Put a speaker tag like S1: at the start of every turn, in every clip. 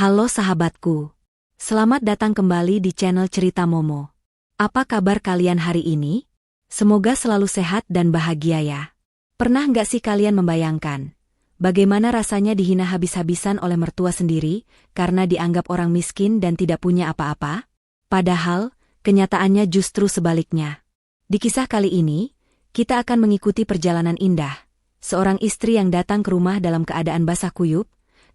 S1: Halo sahabatku. Selamat datang kembali di channel Cerita Momo. Apa kabar kalian hari ini? Semoga selalu sehat dan bahagia ya. Pernah nggak sih kalian membayangkan bagaimana rasanya dihina habis-habisan oleh mertua sendiri karena dianggap orang miskin dan tidak punya apa-apa? Padahal, kenyataannya justru sebaliknya. Di kisah kali ini, kita akan mengikuti perjalanan indah. Seorang istri yang datang ke rumah dalam keadaan basah kuyup,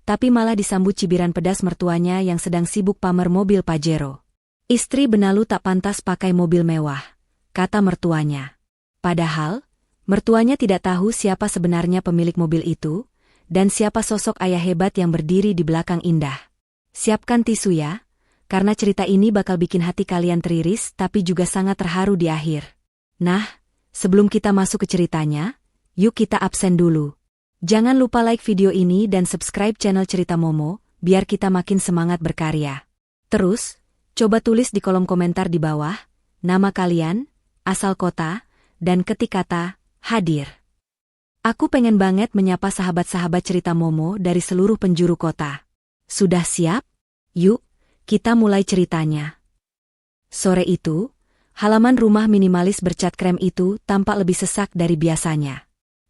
S1: tapi malah disambut cibiran pedas mertuanya yang sedang sibuk pamer mobil Pajero. Istri benalu tak pantas pakai mobil mewah, kata mertuanya. Padahal, mertuanya tidak tahu siapa sebenarnya pemilik mobil itu, dan siapa sosok ayah hebat yang berdiri di belakang Indah. Siapkan tisu ya, karena cerita ini bakal bikin hati kalian teriris tapi juga sangat terharu di akhir. Nah, sebelum kita masuk ke ceritanya, yuk kita absen dulu. Jangan lupa like video ini dan subscribe channel Cerita Momo, biar kita makin semangat berkarya. Terus, coba tulis di kolom komentar di bawah, nama kalian, asal kota, dan ketik kata, hadir. Aku pengen banget menyapa sahabat-sahabat Cerita Momo dari seluruh penjuru kota. Sudah siap? Yuk, kita mulai ceritanya. Sore itu, halaman rumah minimalis bercat krem itu tampak lebih sesak dari biasanya.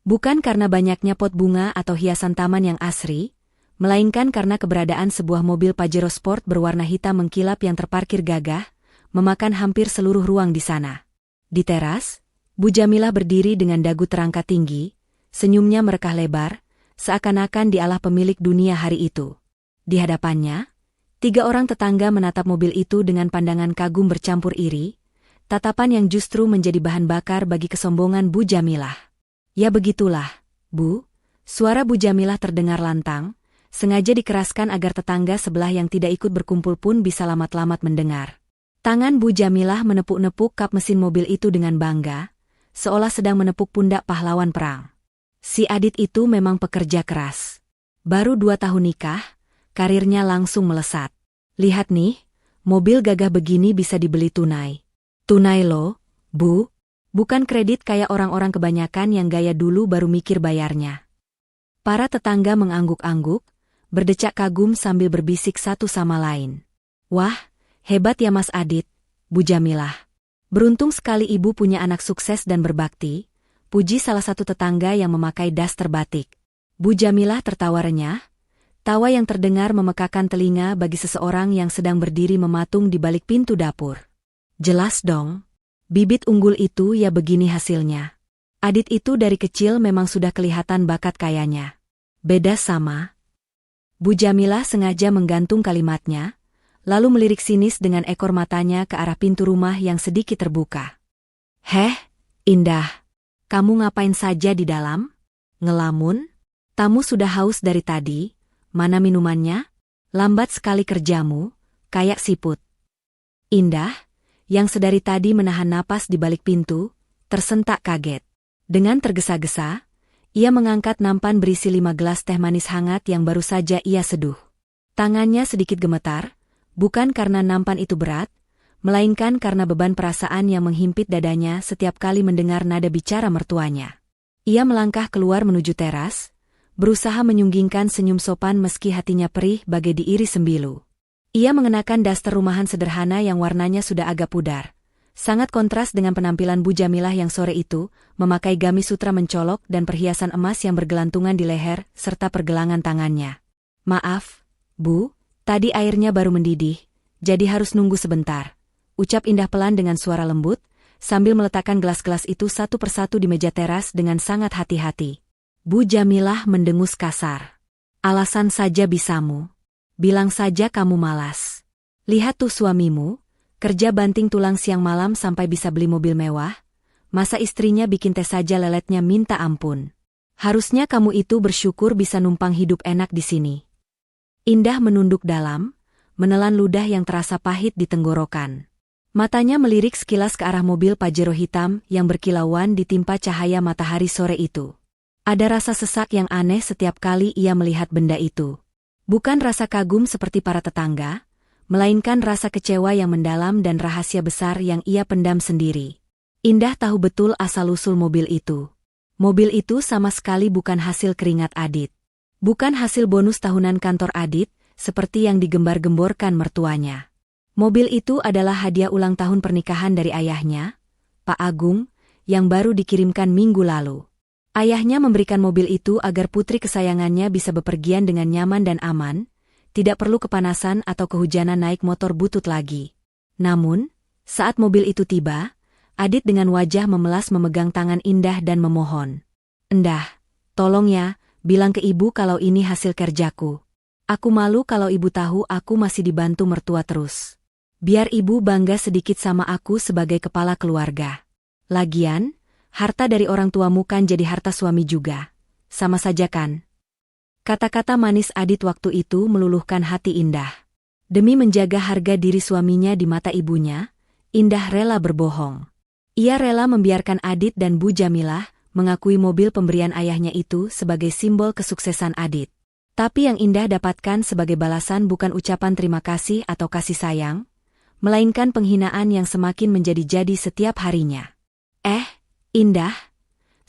S1: Bukan karena banyaknya pot bunga atau hiasan taman yang asri, melainkan karena keberadaan sebuah mobil Pajero Sport berwarna hitam mengkilap yang terparkir gagah, memakan hampir seluruh ruang di sana. Di teras, Bu Jamilah berdiri dengan dagu terangkat tinggi, senyumnya merekah lebar, seakan-akan dialah pemilik dunia hari itu. Di hadapannya, 3 orang tetangga menatap mobil itu dengan pandangan kagum bercampur iri, tatapan yang justru menjadi bahan bakar bagi kesombongan Bu Jamilah. Ya begitulah, Bu. Suara Bu Jamilah terdengar lantang, sengaja dikeraskan agar tetangga sebelah yang tidak ikut berkumpul pun bisa lamat-lamat mendengar. Tangan Bu Jamilah menepuk-nepuk kap mesin mobil itu dengan bangga, seolah sedang menepuk pundak pahlawan perang. Si Adit itu memang pekerja keras. Baru 2 tahun nikah, karirnya langsung melesat. Lihat nih, mobil gagah begini bisa dibeli tunai. Tunai loh, Bu. Bukan kredit kayak orang-orang kebanyakan yang gaya dulu baru mikir bayarnya. Para tetangga mengangguk-angguk, berdecak kagum sambil berbisik satu sama lain. Wah, hebat ya Mas Adit, Bu Jamilah. Beruntung sekali ibu punya anak sukses dan berbakti, puji salah satu tetangga yang memakai daster batik. Bu Jamilah tertawa renyah, tawa yang terdengar memekakan telinga bagi seseorang yang sedang berdiri mematung di balik pintu dapur. Jelas dong. Bibit unggul itu ya begini hasilnya. Adit itu dari kecil memang sudah kelihatan bakat kayanya. Beda sama. Bu Jamilah sengaja menggantung kalimatnya, lalu melirik sinis dengan ekor matanya ke arah pintu rumah yang sedikit terbuka. Heh, Indah. Kamu ngapain saja di dalam? Ngelamun? Tamu sudah haus dari tadi. Mana minumannya? Lambat sekali kerjamu, kayak siput. Indah, yang sedari tadi menahan napas di balik pintu, tersentak kaget. Dengan tergesa-gesa, ia mengangkat nampan berisi 5 gelas teh manis hangat yang baru saja ia seduh. Tangannya sedikit gemetar, bukan karena nampan itu berat, melainkan karena beban perasaan yang menghimpit dadanya setiap kali mendengar nada bicara mertuanya. Ia melangkah keluar menuju teras, berusaha menyunggingkan senyum sopan meski hatinya perih bagai diiris sembilu. Ia mengenakan daster rumahan sederhana yang warnanya sudah agak pudar. Sangat kontras dengan penampilan Bu Jamilah yang sore itu, memakai gamis sutra mencolok dan perhiasan emas yang bergelantungan di leher, serta pergelangan tangannya. Maaf, Bu, tadi airnya baru mendidih, jadi harus nunggu sebentar. Ucap Indah pelan dengan suara lembut, sambil meletakkan gelas-gelas itu satu persatu di meja teras dengan sangat hati-hati. Bu Jamilah mendengus kasar. Alasan saja bisamu. Bilang saja kamu malas. Lihat tuh suamimu, kerja banting tulang siang malam sampai bisa beli mobil mewah, masa istrinya bikin teh saja leletnya minta ampun. Harusnya kamu itu bersyukur bisa numpang hidup enak di sini. Indah menunduk dalam, menelan ludah yang terasa pahit di tenggorokan. Matanya melirik sekilas ke arah mobil Pajero hitam yang berkilauan ditimpa cahaya matahari sore itu. Ada rasa sesak yang aneh setiap kali ia melihat benda itu. Bukan rasa kagum seperti para tetangga, melainkan rasa kecewa yang mendalam dan rahasia besar yang ia pendam sendiri. Indah tahu betul asal-usul mobil itu. Mobil itu sama sekali bukan hasil keringat Adit. Bukan hasil bonus tahunan kantor Adit, seperti yang digembar-gemborkan mertuanya. Mobil itu adalah hadiah ulang tahun pernikahan dari ayahnya, Pak Agung, yang baru dikirimkan minggu lalu. Ayahnya memberikan mobil itu agar putri kesayangannya bisa bepergian dengan nyaman dan aman, tidak perlu kepanasan atau kehujanan naik motor butut lagi. Namun, saat mobil itu tiba, Adit dengan wajah memelas memegang tangan Indah dan memohon. "Endah, tolong ya, bilang ke ibu kalau ini hasil kerjaku. Aku malu kalau ibu tahu aku masih dibantu mertua terus. Biar ibu bangga sedikit sama aku sebagai kepala keluarga. Lagian, harta dari orang tuamu kan jadi harta suami juga. Sama saja kan?" Kata-kata manis Adit waktu itu meluluhkan hati Indah. Demi menjaga harga diri suaminya di mata ibunya, Indah rela berbohong. Ia rela membiarkan Adit dan Bu Jamilah mengakui mobil pemberian ayahnya itu sebagai simbol kesuksesan Adit. Tapi yang Indah dapatkan sebagai balasan bukan ucapan terima kasih atau kasih sayang, melainkan penghinaan yang semakin menjadi-jadi setiap harinya. Indah!"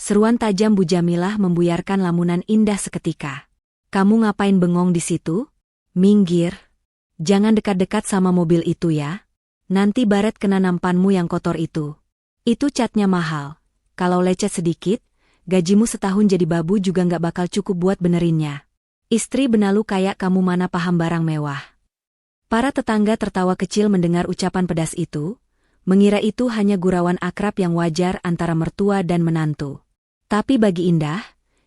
S1: Seruan tajam Bu Jamilah membuyarkan lamunan Indah seketika. "Kamu ngapain bengong di situ? Minggir. Jangan dekat-dekat sama mobil itu ya. Nanti baret kena nampanmu yang kotor itu. Itu catnya mahal. Kalau lecet sedikit, gajimu setahun jadi babu juga nggak bakal cukup buat benerinnya. Istri benalu kayak kamu mana paham barang mewah." Para tetangga tertawa kecil mendengar ucapan pedas itu, mengira itu hanya gurauan akrab yang wajar antara mertua dan menantu. Tapi bagi Indah,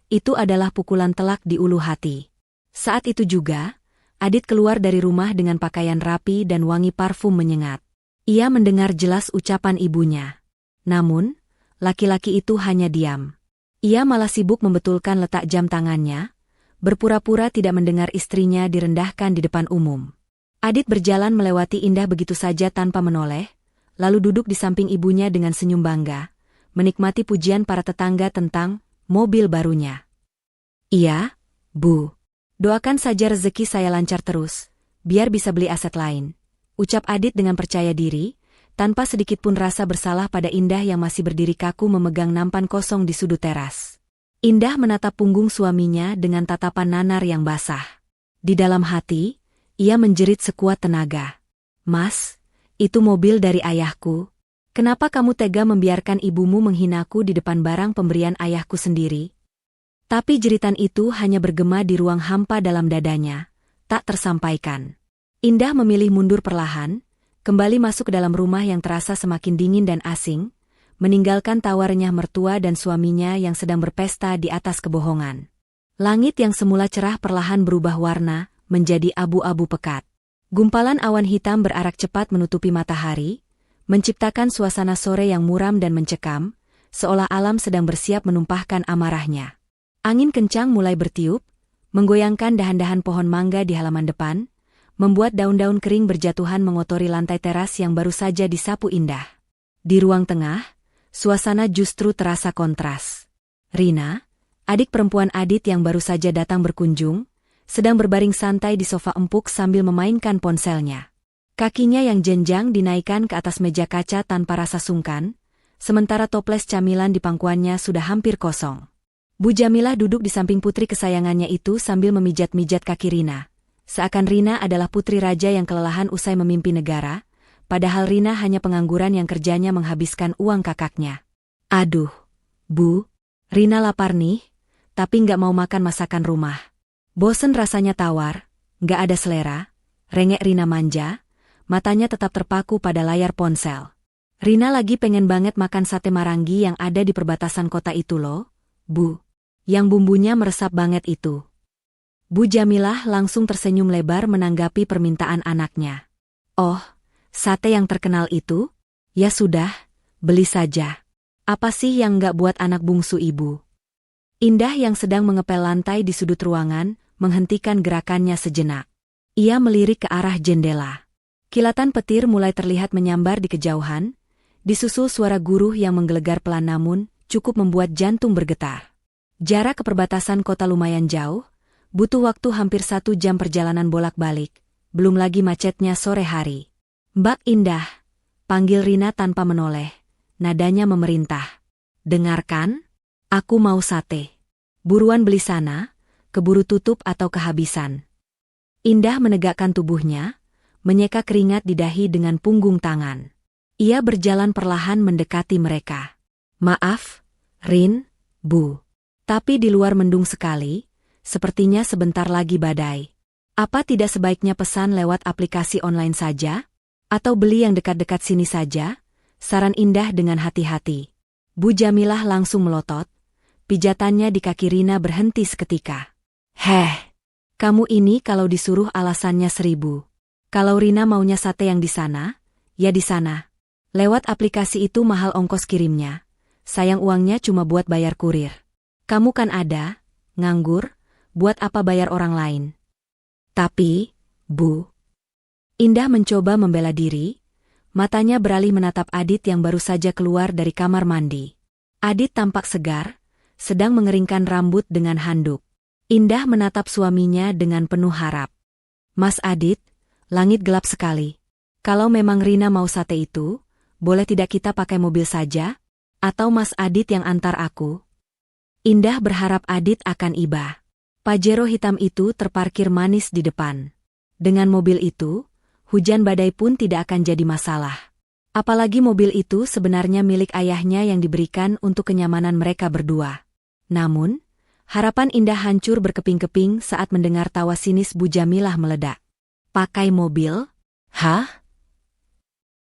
S1: itu adalah pukulan telak di ulu hati. Saat itu juga, Adit keluar dari rumah dengan pakaian rapi dan wangi parfum menyengat. Ia mendengar jelas ucapan ibunya. Namun, laki-laki itu hanya diam. Ia malah sibuk membetulkan letak jam tangannya, berpura-pura tidak mendengar istrinya direndahkan di depan umum. Adit berjalan melewati Indah begitu saja tanpa menoleh, lalu duduk di samping ibunya dengan senyum bangga, menikmati pujian para tetangga tentang mobil barunya. "Iya, Bu. Doakan saja rezeki saya lancar terus, biar bisa beli aset lain," ucap Adit dengan percaya diri, tanpa sedikit pun rasa bersalah pada Indah yang masih berdiri kaku memegang nampan kosong di sudut teras. Indah menatap punggung suaminya dengan tatapan nanar yang basah. Di dalam hati, ia menjerit sekuat tenaga. "Mas, itu mobil dari ayahku. Kenapa kamu tega membiarkan ibumu menghinaku di depan barang pemberian ayahku sendiri?" Tapi jeritan itu hanya bergema di ruang hampa dalam dadanya, tak tersampaikan. Indah memilih mundur perlahan, kembali masuk ke dalam rumah yang terasa semakin dingin dan asing, meninggalkan tawa renyah mertua dan suaminya yang sedang berpesta di atas kebohongan. Langit yang semula cerah perlahan berubah warna, menjadi abu-abu pekat. Gumpalan awan hitam berarak cepat menutupi matahari, menciptakan suasana sore yang muram dan mencekam, seolah alam sedang bersiap menumpahkan amarahnya. Angin kencang mulai bertiup, menggoyangkan dahan-dahan pohon mangga di halaman depan, membuat daun-daun kering berjatuhan mengotori lantai teras yang baru saja disapu Indah. Di ruang tengah, suasana justru terasa kontras. Rina, adik perempuan Adit yang baru saja datang berkunjung, sedang berbaring santai di sofa empuk sambil memainkan ponselnya. Kakinya yang jenjang dinaikkan ke atas meja kaca tanpa rasa sungkan, sementara toples camilan di pangkuannya sudah hampir kosong. Bu Jamilah duduk di samping putri kesayangannya itu sambil memijat-mijat kaki Rina. Seakan Rina adalah putri raja yang kelelahan usai memimpin negara, padahal Rina hanya pengangguran yang kerjanya menghabiskan uang kakaknya. "Aduh, Bu, Rina lapar nih, tapi nggak mau makan masakan rumah. Bosen rasanya tawar, nggak ada selera," rengek Rina manja, matanya tetap terpaku pada layar ponsel. "Rina lagi pengen banget makan sate marangi yang ada di perbatasan kota itu loh, Bu. Yang bumbunya meresap banget itu." Bu Jamilah langsung tersenyum lebar menanggapi permintaan anaknya. "Oh, sate yang terkenal itu? Ya sudah, beli saja. Apa sih yang nggak buat anak bungsu ibu?" Indah yang sedang mengepel lantai di sudut ruangan, menghentikan gerakannya sejenak. Ia melirik ke arah jendela. Kilatan petir mulai terlihat menyambar di kejauhan, disusul suara guruh yang menggelegar pelan namun, cukup membuat jantung bergetar. Jarak ke perbatasan kota lumayan jauh, butuh waktu hampir 1 jam perjalanan bolak-balik, belum lagi macetnya sore hari. "Mbak Indah," panggil Rina tanpa menoleh, nadanya memerintah. "Dengarkan, aku mau sate. Buruan beli sana, keburu tutup atau kehabisan." Indah menegakkan tubuhnya, menyeka keringat di dahi dengan punggung tangan. Ia berjalan perlahan mendekati mereka. Maaf, Rin, Bu. Tapi di luar mendung sekali, sepertinya sebentar lagi badai. Apa tidak sebaiknya pesan lewat aplikasi online saja? Atau beli yang dekat-dekat sini saja? Saran Indah dengan hati-hati. Bu Jamilah langsung melotot, pijatannya di kaki Rina berhenti seketika. Kamu ini kalau disuruh alasannya 1000. Kalau Rina maunya sate yang di sana, ya di sana. Lewat aplikasi itu mahal ongkos kirimnya. Sayang uangnya cuma buat bayar kurir. Kamu kan ada, nganggur, buat apa bayar orang lain? Tapi, Bu. Indah mencoba membela diri, matanya beralih menatap Adit yang baru saja keluar dari kamar mandi. Adit tampak segar, sedang mengeringkan rambut dengan handuk. Indah menatap suaminya dengan penuh harap. Mas Adit, langit gelap sekali. Kalau memang Rina mau sate itu, boleh tidak kita pakai mobil saja? Atau Mas Adit yang antar aku? Indah berharap Adit akan iba. Pajero hitam itu terparkir manis di depan. Dengan mobil itu, hujan badai pun tidak akan jadi masalah. Apalagi mobil itu sebenarnya milik ayahnya yang diberikan untuk kenyamanan mereka berdua. Namun, harapan Indah hancur berkeping-keping saat mendengar tawa sinis Bu Jamilah meledak. Pakai mobil? Hah?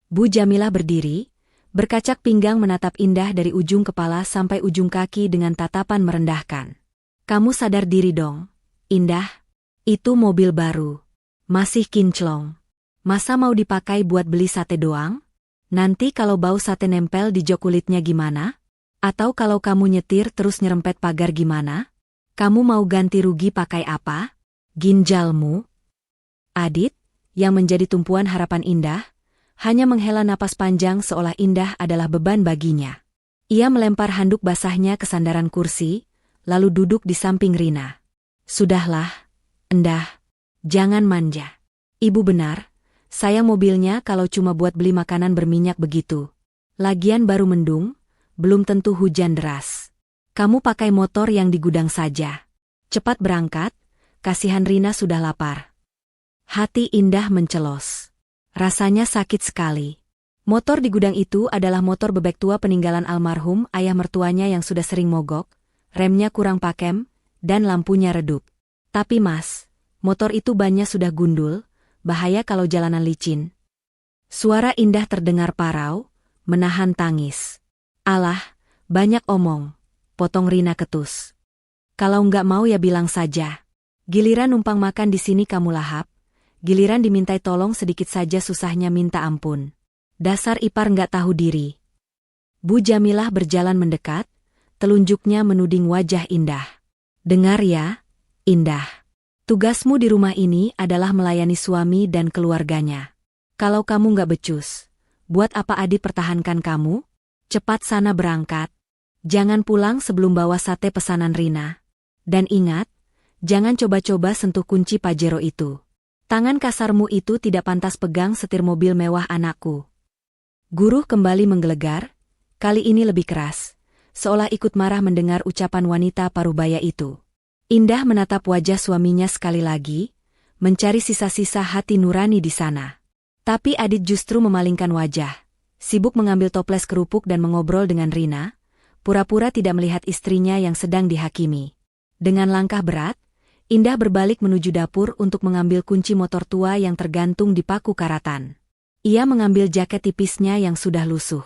S1: Bu Jamilah berdiri, berkacak pinggang menatap Indah dari ujung kepala sampai ujung kaki dengan tatapan merendahkan. Kamu sadar diri dong, Indah? Itu mobil baru. Masih kinclong. Masa mau dipakai buat beli sate doang? Nanti kalau bau sate nempel di jok kulitnya gimana? Atau kalau kamu nyetir terus nyerempet pagar gimana? Kamu mau ganti rugi pakai apa? Ginjalmu? Adit, yang menjadi tumpuan harapan Indah, hanya menghela napas panjang seolah Indah adalah beban baginya. Ia melempar handuk basahnya ke sandaran kursi, lalu duduk di samping Rina. Sudahlah, Endah, jangan manja. Ibu benar, sayang mobilnya kalau cuma buat beli makanan berminyak begitu. Lagian baru mendung, belum tentu hujan deras. Kamu pakai motor yang di gudang saja. Cepat berangkat, kasihan Rina sudah lapar. Hati Indah mencelos. Rasanya sakit sekali. Motor di gudang itu adalah motor bebek tua peninggalan almarhum ayah mertuanya yang sudah sering mogok, remnya kurang pakem, dan lampunya redup. Tapi Mas, motor itu bannya sudah gundul, bahaya kalau jalanan licin. Suara Indah terdengar parau, menahan tangis. Alah, banyak omong, potong Rina ketus. Kalau nggak mau ya bilang saja. Giliran numpang makan di sini kamu lahap. Giliran dimintai tolong sedikit saja susahnya minta ampun. Dasar ipar nggak tahu diri. Bu Jamilah berjalan mendekat, telunjuknya menuding wajah Indah. Dengar ya, Indah. Tugasmu di rumah ini adalah melayani suami dan keluarganya. Kalau kamu nggak becus, buat apa Adit pertahankan kamu? Cepat sana berangkat. Jangan pulang sebelum bawa sate pesanan Rina. Dan ingat, jangan coba-coba sentuh kunci Pajero itu. Tangan kasarmu itu tidak pantas pegang setir mobil mewah anakku. Guru kembali menggelegar, kali ini lebih keras, seolah ikut marah mendengar ucapan wanita parubaya itu. Indah menatap wajah suaminya sekali lagi, mencari sisa-sisa hati nurani di sana. Tapi Adit justru memalingkan wajah, sibuk mengambil toples kerupuk dan mengobrol dengan Rina, pura-pura tidak melihat istrinya yang sedang dihakimi. Dengan langkah berat, Indah berbalik menuju dapur untuk mengambil kunci motor tua yang tergantung di paku karatan. Ia mengambil jaket tipisnya yang sudah lusuh.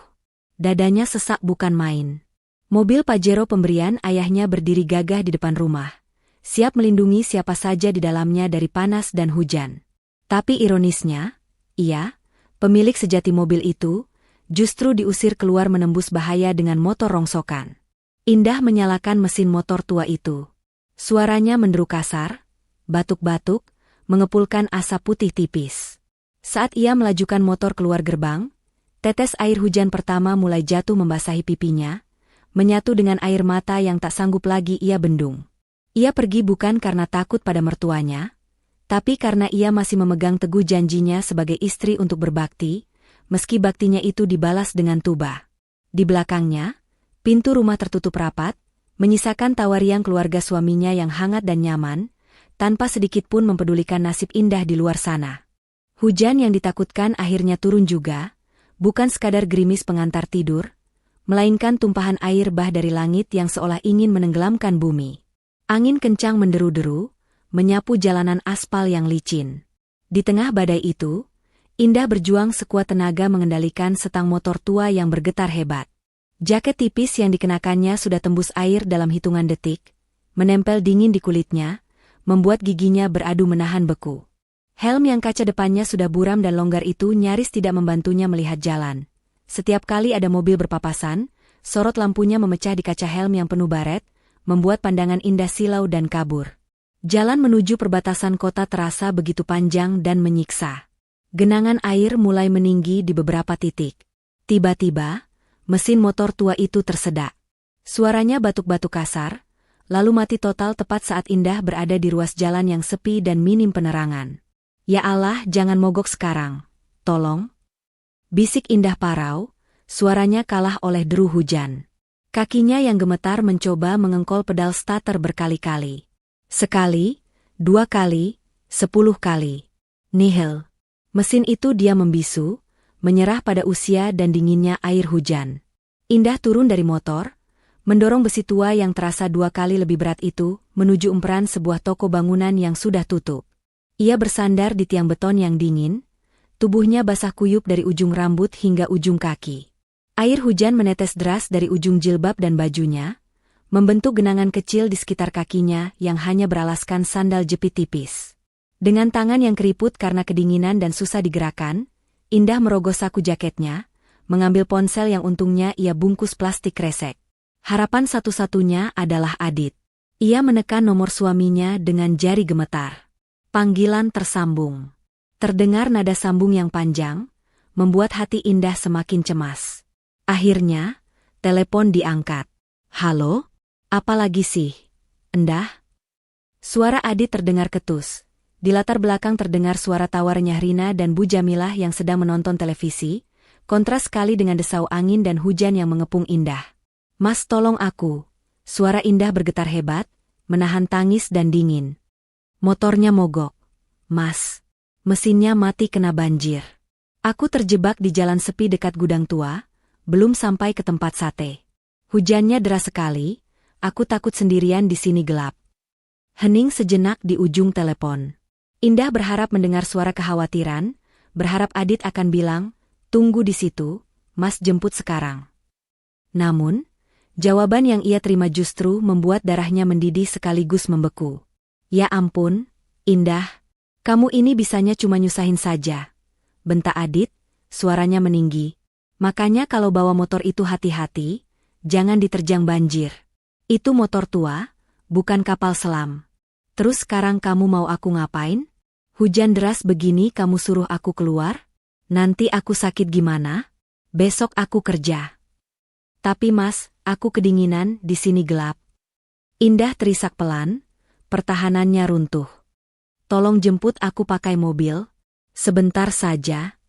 S1: Dadanya sesak bukan main. Mobil Pajero pemberian ayahnya berdiri gagah di depan rumah, siap melindungi siapa saja di dalamnya dari panas dan hujan. Tapi ironisnya, ia, pemilik sejati mobil itu, justru diusir keluar menembus bahaya dengan motor rongsokan. Indah menyalakan mesin motor tua itu. Suaranya menderu kasar, batuk-batuk, mengepulkan asap putih tipis. Saat ia melajukan motor keluar gerbang, tetes air hujan pertama mulai jatuh membasahi pipinya, menyatu dengan air mata yang tak sanggup lagi ia bendung. Ia pergi bukan karena takut pada mertuanya, tapi karena ia masih memegang teguh janjinya sebagai istri untuk berbakti, meski baktinya itu dibalas dengan tuba. Di belakangnya, pintu rumah tertutup rapat, menyisakan tawa riang keluarga suaminya yang hangat dan nyaman, tanpa sedikit pun mempedulikan nasib Indah di luar sana. Hujan yang ditakutkan akhirnya turun juga, bukan sekadar gerimis pengantar tidur, melainkan tumpahan air bah dari langit yang seolah ingin menenggelamkan bumi. Angin kencang menderu-deru, menyapu jalanan aspal yang licin. Di tengah badai itu, Indah berjuang sekuat tenaga mengendalikan setang motor tua yang bergetar hebat. Jaket tipis yang dikenakannya sudah tembus air dalam hitungan detik, menempel dingin di kulitnya, membuat giginya beradu menahan beku. Helm yang kaca depannya sudah buram dan longgar itu nyaris tidak membantunya melihat jalan. Setiap kali ada mobil berpapasan, sorot lampunya memecah di kaca helm yang penuh baret, membuat pandangan Indah silau dan kabur. Jalan menuju perbatasan kota terasa begitu panjang dan menyiksa. Genangan air mulai meninggi di beberapa titik. Tiba-tiba, mesin motor tua itu tersedak. Suaranya batuk-batuk kasar, lalu mati total tepat saat Indah berada di ruas jalan yang sepi dan minim penerangan. "Ya Allah, jangan mogok sekarang. Tolong." Bisik Indah parau, suaranya kalah oleh deru hujan. Kakinya yang gemetar mencoba mengengkol pedal starter berkali-kali. Sekali, 2 kali, 10 kali. Nihil. Mesin itu diam membisu, menyerah pada usia dan dinginnya air hujan. Indah turun dari motor, mendorong besi tua yang terasa 2 kali lebih berat itu menuju emperan sebuah toko bangunan yang sudah tutup. Ia bersandar di tiang beton yang dingin, tubuhnya basah kuyup dari ujung rambut hingga ujung kaki. Air hujan menetes deras dari ujung jilbab dan bajunya, membentuk genangan kecil di sekitar kakinya yang hanya beralaskan sandal jepit tipis. Dengan tangan yang keriput karena kedinginan dan susah digerakkan, Indah merogoh saku jaketnya, mengambil ponsel yang untungnya ia bungkus plastik kresek. Harapan satu-satunya adalah Adit. Ia menekan nomor suaminya dengan jari gemetar. Panggilan tersambung. Terdengar nada sambung yang panjang, membuat hati Indah semakin cemas. Akhirnya, telepon diangkat. "Halo? Apa lagi sih, Endah?" Suara Adit terdengar ketus. Di latar belakang terdengar suara tawarnya Rina dan Bu Jamilah yang sedang menonton televisi, kontras sekali dengan desau angin dan hujan yang mengepung Indah. "Mas, tolong aku." Suara Indah bergetar hebat, menahan tangis dan dingin. "Motornya mogok, Mas. Mesinnya mati kena banjir. Aku terjebak di jalan sepi dekat gudang tua, belum sampai ke tempat sate. Hujannya deras sekali, aku takut sendirian di sini gelap." Hening sejenak di ujung telepon. Indah berharap mendengar suara kekhawatiran, berharap Adit akan bilang, "Tunggu di situ, Mas jemput sekarang." Namun, jawaban yang ia terima justru membuat darahnya mendidih sekaligus membeku. "Ya ampun, Indah, kamu ini bisanya cuma nyusahin saja," bentak Adit, suaranya meninggi. "Makanya kalau bawa motor itu hati-hati, jangan diterjang banjir. Itu motor tua, bukan kapal selam. Terus sekarang kamu mau aku ngapain? Hujan deras begini kamu suruh aku keluar? Nanti aku sakit gimana? Besok aku kerja." "Tapi Mas, aku kedinginan, di sini gelap." Indah terisak pelan, pertahanannya runtuh. "Tolong jemput aku pakai mobil, sebentar saja."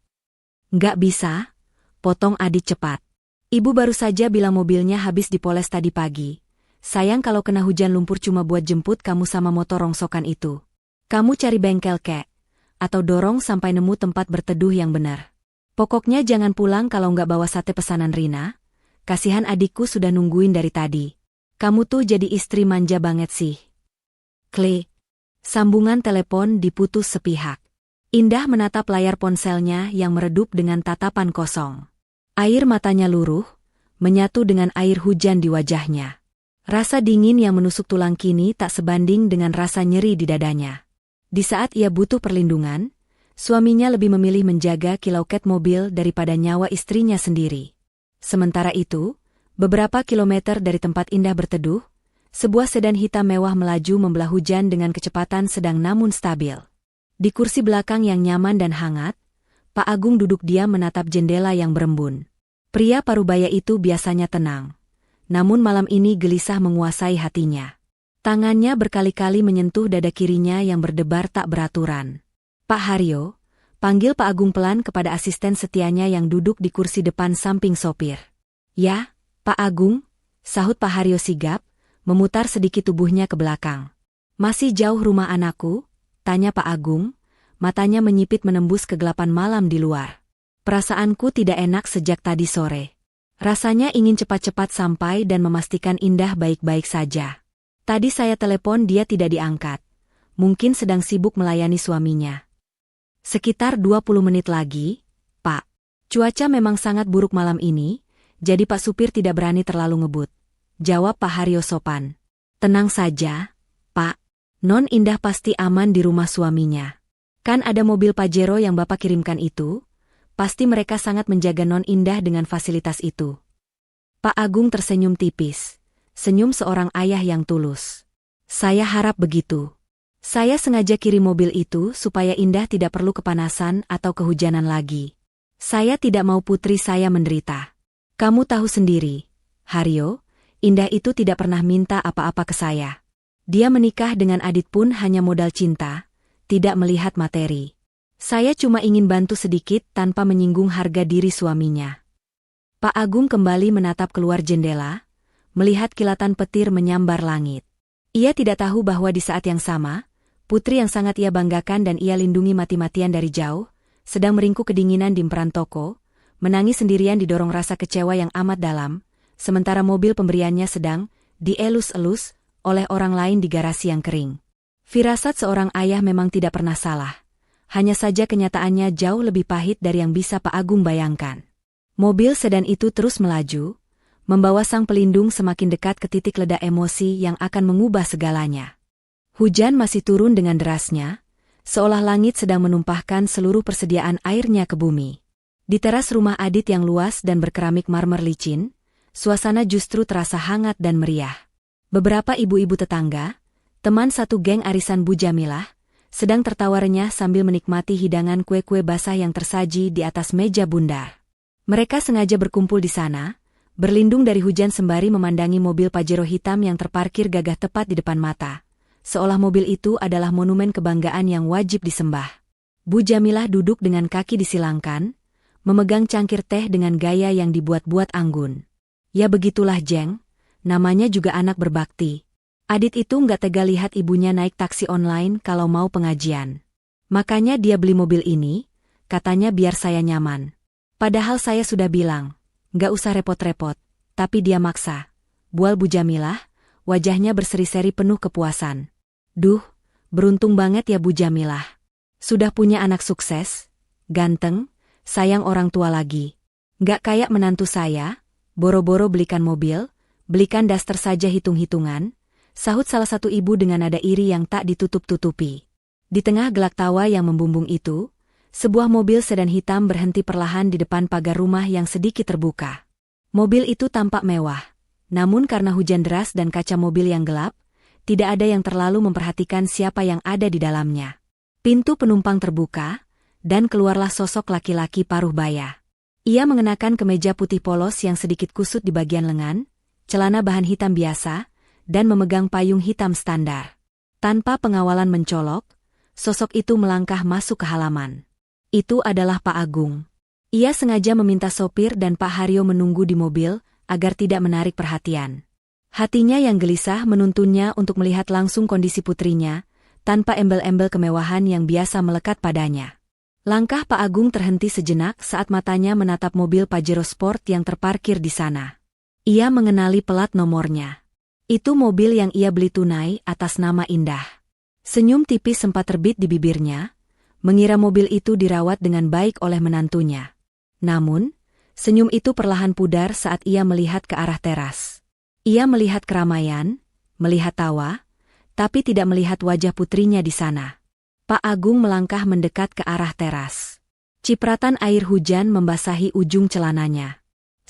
S1: "Nggak bisa," potong Adit cepat. "Ibu baru saja bilang mobilnya habis dipoles tadi pagi. Sayang kalau kena hujan lumpur cuma buat jemput kamu sama motor rongsokan itu. Kamu cari bengkel kek, atau dorong sampai nemu tempat berteduh yang benar. Pokoknya jangan pulang kalau nggak bawa sate pesanan Rina. Kasihan adikku sudah nungguin dari tadi. Kamu tuh jadi istri manja banget sih." Klik. Sambungan telepon diputus sepihak. Indah menatap layar ponselnya yang meredup dengan tatapan kosong. Air matanya luruh, menyatu dengan air hujan di wajahnya. Rasa dingin yang menusuk tulang kini tak sebanding dengan rasa nyeri di dadanya. Di saat ia butuh perlindungan, suaminya lebih memilih menjaga kiloket mobil daripada nyawa istrinya sendiri. Sementara itu, beberapa kilometer dari tempat Indah berteduh, sebuah sedan hitam mewah melaju membelah hujan dengan kecepatan sedang namun stabil. Di kursi belakang yang nyaman dan hangat, Pak Agung duduk diam menatap jendela yang berembun. Pria parubaya itu biasanya tenang, namun malam ini gelisah menguasai hatinya. Tangannya berkali-kali menyentuh dada kirinya yang berdebar tak beraturan. "Pak Haryo," panggil Pak Agung pelan kepada asisten setianya yang duduk di kursi depan samping sopir. "Ya, Pak Agung," sahut Pak Haryo sigap, memutar sedikit tubuhnya ke belakang. Masih jauh rumah anakku? Tanya Pak Agung, matanya menyipit menembus kegelapan malam di luar. Perasaanku tidak enak sejak tadi sore. Rasanya ingin cepat-cepat sampai dan memastikan Indah baik-baik saja. Tadi saya telepon dia tidak diangkat. Mungkin sedang sibuk melayani suaminya. Sekitar 20 menit lagi, Pak. Cuaca memang sangat buruk malam ini, jadi Pak supir tidak berani terlalu ngebut. Jawab Pak Haryo sopan. Tenang saja, Pak. Non Indah pasti aman di rumah suaminya. Kan ada mobil Pajero yang Bapak kirimkan itu? Pasti mereka sangat menjaga Non Indah dengan fasilitas itu. Pak Agung tersenyum tipis. Senyum seorang ayah yang tulus. Saya harap begitu. Saya sengaja kirim mobil itu supaya Indah tidak perlu kepanasan atau kehujanan lagi. Saya tidak mau putri saya menderita. Kamu tahu sendiri, Haryo, Indah itu tidak pernah minta apa-apa ke saya. Dia menikah dengan Adit pun hanya modal cinta, tidak melihat materi. Saya cuma ingin bantu sedikit tanpa menyinggung harga diri suaminya. Pak Agung kembali menatap keluar jendela, melihat kilatan petir menyambar langit. Ia tidak tahu bahwa di saat yang sama, putri yang sangat ia banggakan dan ia lindungi mati-matian dari jauh, sedang meringkuk kedinginan di emperan toko, menangis sendirian didorong rasa kecewa yang amat dalam, sementara mobil pemberiannya sedang dielus-elus oleh orang lain di garasi yang kering. Firasat seorang ayah memang tidak pernah salah. Hanya saja kenyataannya jauh lebih pahit dari yang bisa Pak Agung bayangkan. Mobil sedan itu terus melaju, membawa sang pelindung semakin dekat ke titik ledak emosi yang akan mengubah segalanya. Hujan masih turun dengan derasnya, seolah langit sedang menumpahkan seluruh persediaan airnya ke bumi. Di teras rumah Adit yang luas dan berkeramik marmer licin, suasana justru terasa hangat dan meriah. Beberapa ibu-ibu tetangga, teman satu geng arisan Bu Jamilah, sedang tertawa renyah sambil menikmati hidangan kue-kue basah yang tersaji di atas meja bundar. Mereka sengaja berkumpul di sana, berlindung dari hujan sembari memandangi mobil Pajero hitam yang terparkir gagah tepat di depan mata. Seolah mobil itu adalah monumen kebanggaan yang wajib disembah. Bu Jamilah duduk dengan kaki disilangkan, memegang cangkir teh dengan gaya yang dibuat-buat anggun. Ya begitulah Jeng. Namanya juga anak berbakti. Adit itu nggak tega lihat ibunya naik taksi online kalau mau pengajian. Makanya dia beli mobil ini, katanya biar saya nyaman. Padahal saya sudah bilang, nggak usah repot-repot, tapi dia maksa. Bual Bu Jamilah, wajahnya berseri-seri penuh kepuasan. Duh, beruntung banget ya Bu Jamilah. Sudah punya anak sukses, ganteng, sayang orang tua lagi. Nggak kayak menantu saya, boro-boro belikan mobil, belikan daster saja hitung-hitungan, sahut salah satu ibu dengan nada iri yang tak ditutup-tutupi. Di tengah gelak tawa yang membumbung itu, sebuah mobil sedan hitam berhenti perlahan di depan pagar rumah yang sedikit terbuka. Mobil itu tampak mewah, namun karena hujan deras dan kaca mobil yang gelap, tidak ada yang terlalu memperhatikan siapa yang ada di dalamnya. Pintu penumpang terbuka, dan keluarlah sosok laki-laki paruh baya. Ia mengenakan kemeja putih polos yang sedikit kusut di bagian lengan, celana bahan hitam biasa, dan memegang payung hitam standar. Tanpa pengawalan mencolok, sosok itu melangkah masuk ke halaman. Itu adalah Pak Agung. Ia sengaja meminta sopir dan Pak Haryo menunggu di mobil, agar tidak menarik perhatian. Hatinya yang gelisah menuntunnya untuk melihat langsung kondisi putrinya, tanpa embel-embel kemewahan yang biasa melekat padanya. Langkah Pak Agung terhenti sejenak saat matanya menatap mobil Pajero Sport yang terparkir di sana. Ia mengenali pelat nomornya. Itu mobil yang ia beli tunai atas nama Indah. Senyum tipis sempat terbit di bibirnya, mengira mobil itu dirawat dengan baik oleh menantunya. Namun, senyum itu perlahan pudar saat ia melihat ke arah teras. Ia melihat keramaian, melihat tawa, tapi tidak melihat wajah putrinya di sana. Pak Agung melangkah mendekat ke arah teras. Cipratan air hujan membasahi ujung celananya.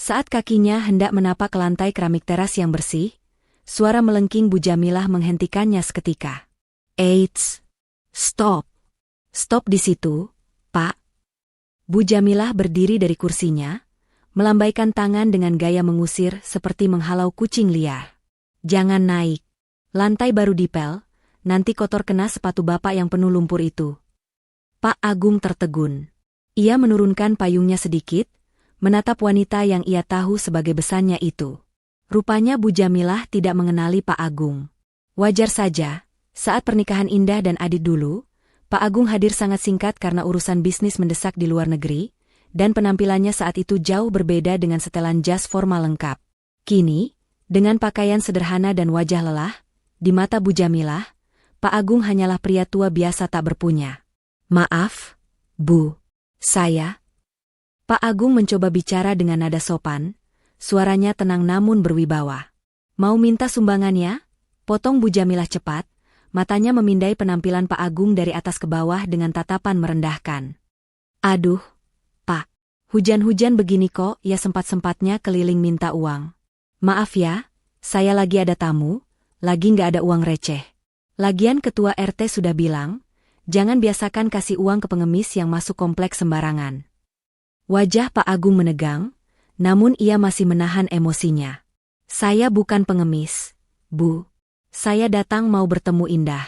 S1: Saat kakinya hendak menapak ke lantai keramik teras yang bersih, suara melengking Bu Jamilah menghentikannya seketika. Eits! Stop! Stop di situ, Pak. Bu Jamilah berdiri dari kursinya, melambaikan tangan dengan gaya mengusir seperti menghalau kucing liar. Jangan naik. Lantai baru dipel, nanti kotor kena sepatu Bapak yang penuh lumpur itu. Pak Agung tertegun. Ia menurunkan payungnya sedikit, menatap wanita yang ia tahu sebagai besannya itu. Rupanya Bu Jamilah tidak mengenali Pak Agung. Wajar saja, Saat pernikahan Indah dan Adit dulu, Pak Agung hadir sangat singkat karena urusan bisnis mendesak di luar negeri, dan penampilannya saat itu jauh berbeda dengan setelan jas formal lengkap. Kini, dengan pakaian sederhana dan wajah lelah, di mata Bu Jamilah, Pak Agung hanyalah pria tua biasa tak berpunya. "Maaf, Bu. Pak Agung mencoba bicara dengan nada sopan, suaranya tenang namun berwibawa. "Mau minta sumbangannya?" Potong Bu Jamilah cepat, matanya memindai penampilan Pak Agung dari atas ke bawah dengan tatapan merendahkan. "Aduh, Pak. Hujan-hujan begini kok ya sempat-sempatnya keliling minta uang. Maaf ya, saya lagi ada tamu, lagi nggak ada uang receh. Lagian ketua RT sudah bilang, jangan biasakan kasih uang ke pengemis yang masuk kompleks sembarangan." Wajah Pak Agung menegang, namun ia masih menahan emosinya. "Saya bukan pengemis, Bu. Saya datang mau bertemu Indah."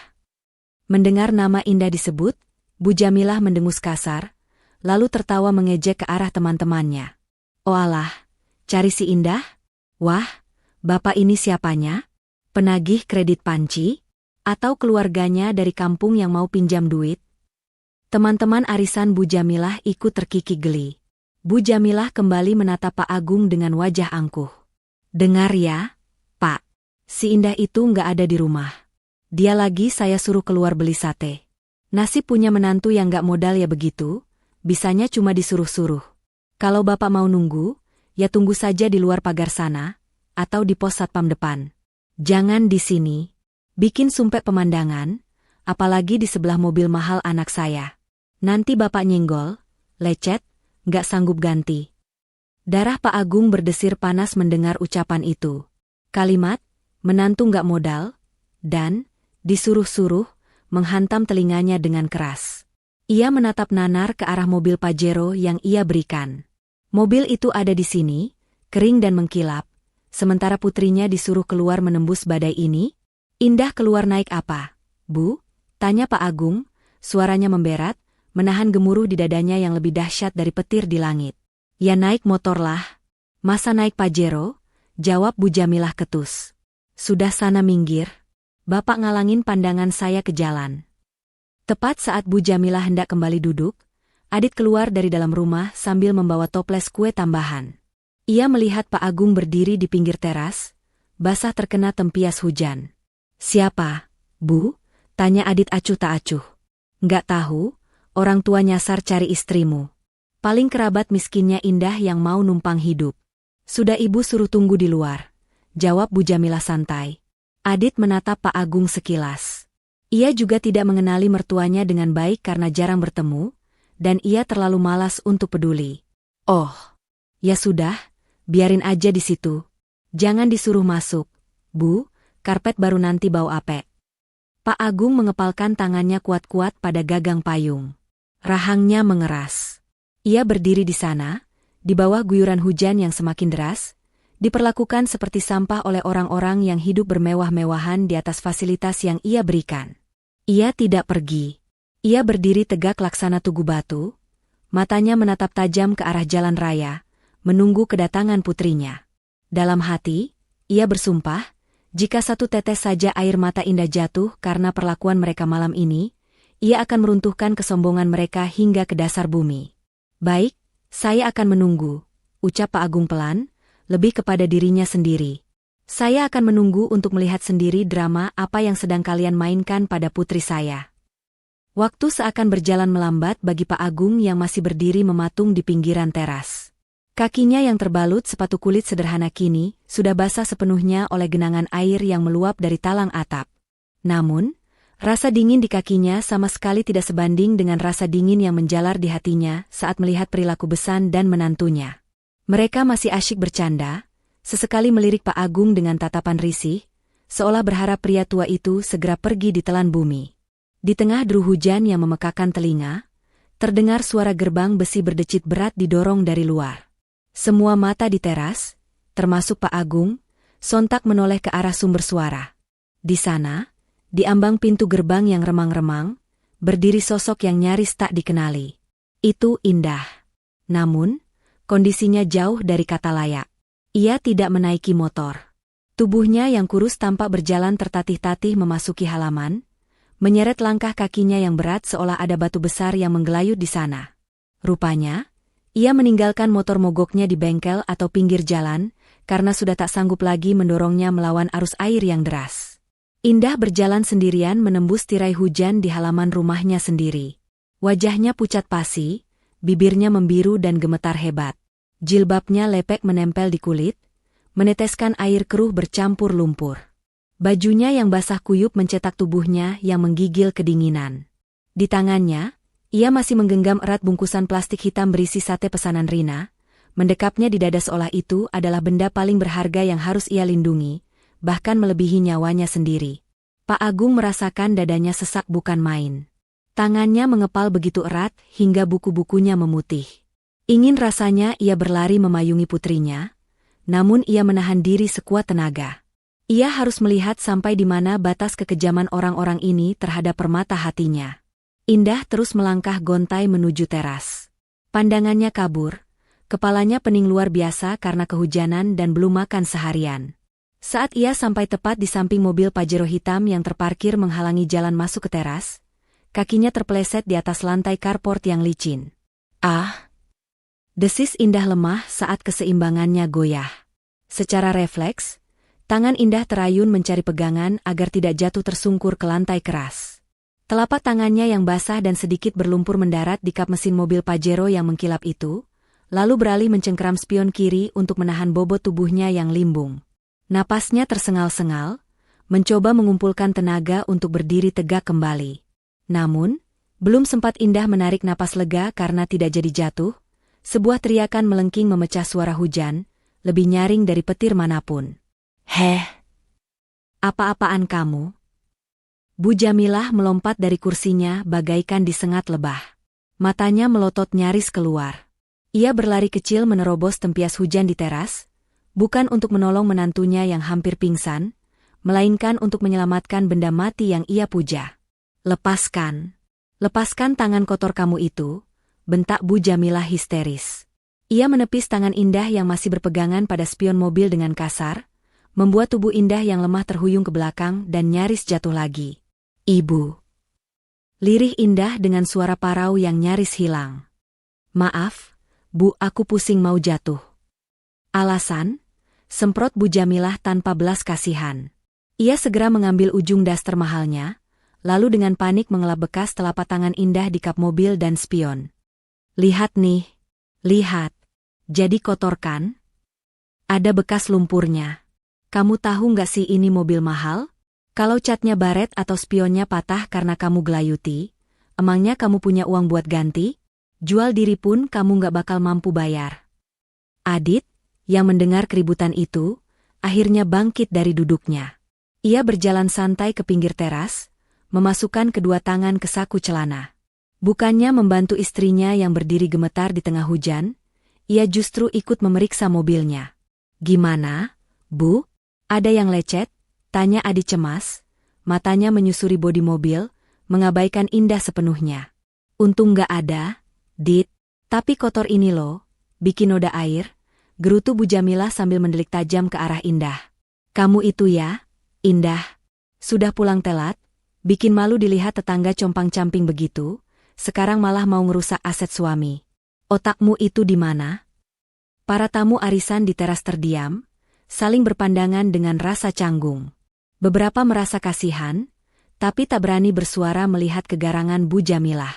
S1: Mendengar nama Indah disebut, Bu Jamilah mendengus kasar, lalu tertawa mengejek ke arah teman-temannya. "Oh alah, cari si Indah? Wah, bapak ini siapanya? Penagih kredit panci? Atau keluarganya dari kampung yang mau pinjam duit?" Teman-teman arisan Bu Jamilah ikut terkikik geli. Bu Jamilah kembali menatap Pak Agung dengan wajah angkuh. "Dengar ya, Pak. Si Indah itu nggak ada di rumah. Dia lagi saya suruh keluar beli sate. Nasib punya menantu yang nggak modal ya begitu, bisanya cuma disuruh-suruh. Kalau Bapak mau nunggu, ya tunggu saja di luar pagar sana, atau di pos satpam depan. Jangan di sini. Bikin sumpek pemandangan, apalagi di sebelah mobil mahal anak saya. Nanti Bapak nyenggol, lecet, nggak sanggup ganti." Darah Pak Agung berdesir panas mendengar ucapan itu. Kalimat, menantu nggak modal, dan disuruh-suruh, menghantam telinganya dengan keras. Ia menatap nanar ke arah mobil Pajero yang ia berikan. Mobil itu ada di sini, kering dan mengkilap, sementara putrinya disuruh keluar menembus badai ini. "Indah keluar naik apa, Bu?" tanya Pak Agung, suaranya memberat, menahan gemuruh di dadanya yang lebih dahsyat dari petir di langit. "Ya naik motor lah. Masa naik Pajero?" jawab Bu Jamilah ketus. "Sudah sana minggir. Bapak ngalangin pandangan saya ke jalan." Tepat saat Bu Jamilah hendak kembali duduk, Adit keluar dari dalam rumah sambil membawa toples kue tambahan. Ia melihat Pak Agung berdiri di pinggir teras, basah terkena tempias hujan. "Siapa, Bu?" tanya Adit acuh tak acuh. "Nggak tahu. Orang tua nyasar cari istrimu. Paling kerabat miskinnya Indah yang mau numpang hidup. Sudah ibu suruh tunggu di luar," jawab Bu Jamilah santai. Adit menatap Pak Agung sekilas. Ia juga tidak mengenali mertuanya dengan baik karena jarang bertemu, dan ia terlalu malas untuk peduli. "Oh, ya sudah, biarin aja di situ. Jangan disuruh masuk, Bu, karpet baru nanti bau apek." Pak Agung mengepalkan tangannya kuat-kuat pada gagang payung. Rahangnya mengeras. Ia berdiri di sana, di bawah guyuran hujan yang semakin deras, diperlakukan seperti sampah oleh orang-orang yang hidup bermewah-mewahan di atas fasilitas yang ia berikan. Ia tidak pergi. Ia berdiri tegak laksana tugu batu, matanya menatap tajam ke arah jalan raya, menunggu kedatangan putrinya. Dalam hati, ia bersumpah, jika satu tetes saja air mata Indah jatuh karena perlakuan mereka malam ini, ia akan meruntuhkan kesombongan mereka hingga ke dasar bumi. "Baik, saya akan menunggu," ucap Pak Agung pelan, lebih kepada dirinya sendiri. "Saya akan menunggu untuk melihat sendiri drama apa yang sedang kalian mainkan pada putri saya." Waktu seakan berjalan melambat bagi Pak Agung yang masih berdiri mematung di pinggiran teras. Kakinya yang terbalut sepatu kulit sederhana kini sudah basah sepenuhnya oleh genangan air yang meluap dari talang atap. Namun, rasa dingin di kakinya sama sekali tidak sebanding dengan rasa dingin yang menjalar di hatinya saat melihat perilaku besan dan menantunya. Mereka masih asyik bercanda, sesekali melirik Pak Agung dengan tatapan risih, seolah berharap pria tua itu segera pergi ditelan bumi. Di tengah deru hujan yang memekakan telinga, terdengar suara gerbang besi berdecit berat didorong dari luar. Semua mata di teras, termasuk Pak Agung, sontak menoleh ke arah sumber suara. Di sana, di ambang pintu gerbang yang remang-remang, berdiri sosok yang nyaris tak dikenali. Itu Indah. Namun, kondisinya jauh dari kata layak. Ia tidak menaiki motor. Tubuhnya yang kurus tampak berjalan tertatih-tatih memasuki halaman, menyeret langkah kakinya yang berat seolah ada batu besar yang menggelayut di sana. Rupanya, ia meninggalkan motor mogoknya di bengkel atau pinggir jalan, karena sudah tak sanggup lagi mendorongnya melawan arus air yang deras. Indah berjalan sendirian menembus tirai hujan di halaman rumahnya sendiri. Wajahnya pucat pasi, bibirnya membiru dan gemetar hebat. Jilbabnya lepek menempel di kulit, meneteskan air keruh bercampur lumpur. Bajunya yang basah kuyup mencetak tubuhnya yang menggigil kedinginan. Di tangannya, ia masih menggenggam erat bungkusan plastik hitam berisi sate pesanan Rina. Mendekapnya di dada seolah itu adalah benda paling berharga yang harus ia lindungi, bahkan melebihi nyawanya sendiri. Pak Agung merasakan dadanya sesak bukan main. Tangannya mengepal begitu erat hingga buku-bukunya memutih. Ingin rasanya ia berlari memayungi putrinya, namun ia menahan diri sekuat tenaga. Ia harus melihat sampai di mana batas kekejaman orang-orang ini terhadap permata hatinya. Indah terus melangkah gontai menuju teras. Pandangannya kabur, kepalanya pening luar biasa karena kehujanan dan belum makan seharian. Saat ia sampai tepat di samping mobil Pajero hitam yang terparkir menghalangi jalan masuk ke teras, kakinya terpeleset di atas lantai carport yang licin. Ah! Desis Indah lemah saat keseimbangannya goyah. Secara refleks, tangan Indah terayun mencari pegangan agar tidak jatuh tersungkur ke lantai keras. Telapak tangannya yang basah dan sedikit berlumpur mendarat di kap mesin mobil Pajero yang mengkilap itu, lalu beralih mencengkeram spion kiri untuk menahan bobot tubuhnya yang limbung. Napasnya tersengal-sengal, mencoba mengumpulkan tenaga untuk berdiri tegak kembali. Namun, belum sempat Indah menarik napas lega karena tidak jadi jatuh, sebuah teriakan melengking memecah suara hujan, lebih nyaring dari petir manapun. "Heh! Apa-apaan kamu?" Bu Jamilah melompat dari kursinya bagaikan disengat lebah. Matanya melotot nyaris keluar. Ia berlari kecil menerobos tempias hujan di teras, bukan untuk menolong menantunya yang hampir pingsan, melainkan untuk menyelamatkan benda mati yang ia puja. "Lepaskan! Lepaskan tangan kotor kamu itu!" bentak Bu Jamilah histeris. Ia menepis tangan Indah yang masih berpegangan pada spion mobil dengan kasar, membuat tubuh Indah yang lemah terhuyung ke belakang dan nyaris jatuh lagi. "Ibu!" Lirih Indah dengan suara parau yang nyaris hilang. "Maaf, Bu, aku pusing mau jatuh." "Alasan?" semprot Bu Jamilah tanpa belas kasihan. Ia segera mengambil ujung daster mahalnya, lalu dengan panik mengelap bekas telapak tangan Indah di kap mobil dan spion. "Lihat nih, lihat. Jadi kotor kan? Ada bekas lumpurnya. Kamu tahu nggak sih ini mobil mahal? Kalau catnya baret atau spionnya patah karena kamu gelayuti, emangnya kamu punya uang buat ganti? Jual diri pun kamu nggak bakal mampu bayar." Adit, yang mendengar keributan itu, akhirnya bangkit dari duduknya. Ia berjalan santai ke pinggir teras, memasukkan kedua tangan ke saku celana. Bukannya membantu istrinya yang berdiri gemetar di tengah hujan, ia justru ikut memeriksa mobilnya. "Gimana, Bu? Ada yang lecet?" tanya Adit cemas, matanya menyusuri bodi mobil, mengabaikan Indah sepenuhnya. "Untung nggak ada, Dit. Tapi kotor ini loh, bikin noda air," gerutu Bu Jamilah sambil mendelik tajam ke arah Indah. "Kamu itu ya, Indah. Sudah pulang telat, bikin malu dilihat tetangga compang-camping begitu. Sekarang malah mau ngerusak aset suami. Otakmu itu di mana?" Para tamu arisan di teras terdiam, saling berpandangan dengan rasa canggung. Beberapa merasa kasihan, tapi tak berani bersuara melihat kegarangan Bu Jamilah.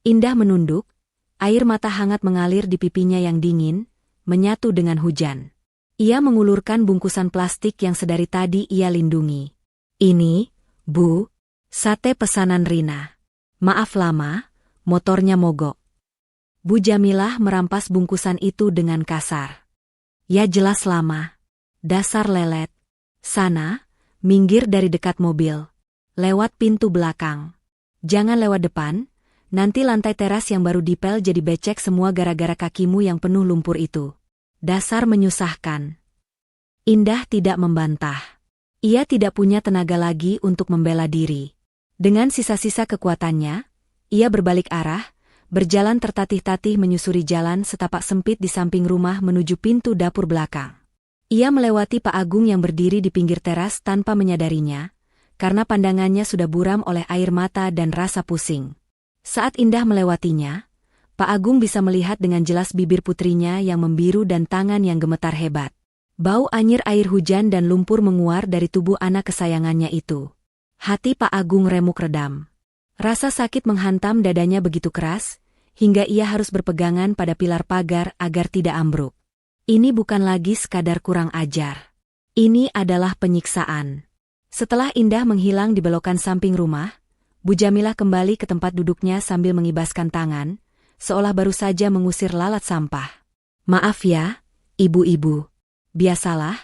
S1: Indah menunduk, air mata hangat mengalir di pipinya yang dingin, menyatu dengan hujan. Ia mengulurkan bungkusan plastik yang sedari tadi ia lindungi. "Ini, Bu, sate pesanan Rina. Maaf lama, motornya mogok." Bu Jamilah merampas bungkusan itu dengan kasar. "Ya jelas lama. Dasar lelet. Sana, minggir dari dekat mobil. Lewat pintu belakang. Jangan lewat depan, nanti lantai teras yang baru dipel jadi becek semua gara-gara kakimu yang penuh lumpur itu. Dasar menyusahkan." Indah tidak membantah. Ia tidak punya tenaga lagi untuk membela diri. Dengan sisa-sisa kekuatannya, ia berbalik arah, berjalan tertatih-tatih menyusuri jalan setapak sempit di samping rumah menuju pintu dapur belakang. Ia melewati Pak Agung yang berdiri di pinggir teras tanpa menyadarinya, karena pandangannya sudah buram oleh air mata dan rasa pusing. Saat Indah melewatinya, Pak Agung bisa melihat dengan jelas bibir putrinya yang membiru dan tangan yang gemetar hebat. Bau anyir air hujan dan lumpur menguar dari tubuh anak kesayangannya itu. Hati Pak Agung remuk redam. Rasa sakit menghantam dadanya begitu keras, hingga ia harus berpegangan pada pilar pagar agar tidak ambruk. Ini bukan lagi sekadar kurang ajar. Ini adalah penyiksaan. Setelah Indah menghilang di belokan samping rumah, Bu Jamilah kembali ke tempat duduknya sambil mengibaskan tangan, seolah baru saja mengusir lalat sampah. Maaf ya, ibu-ibu. Biasalah,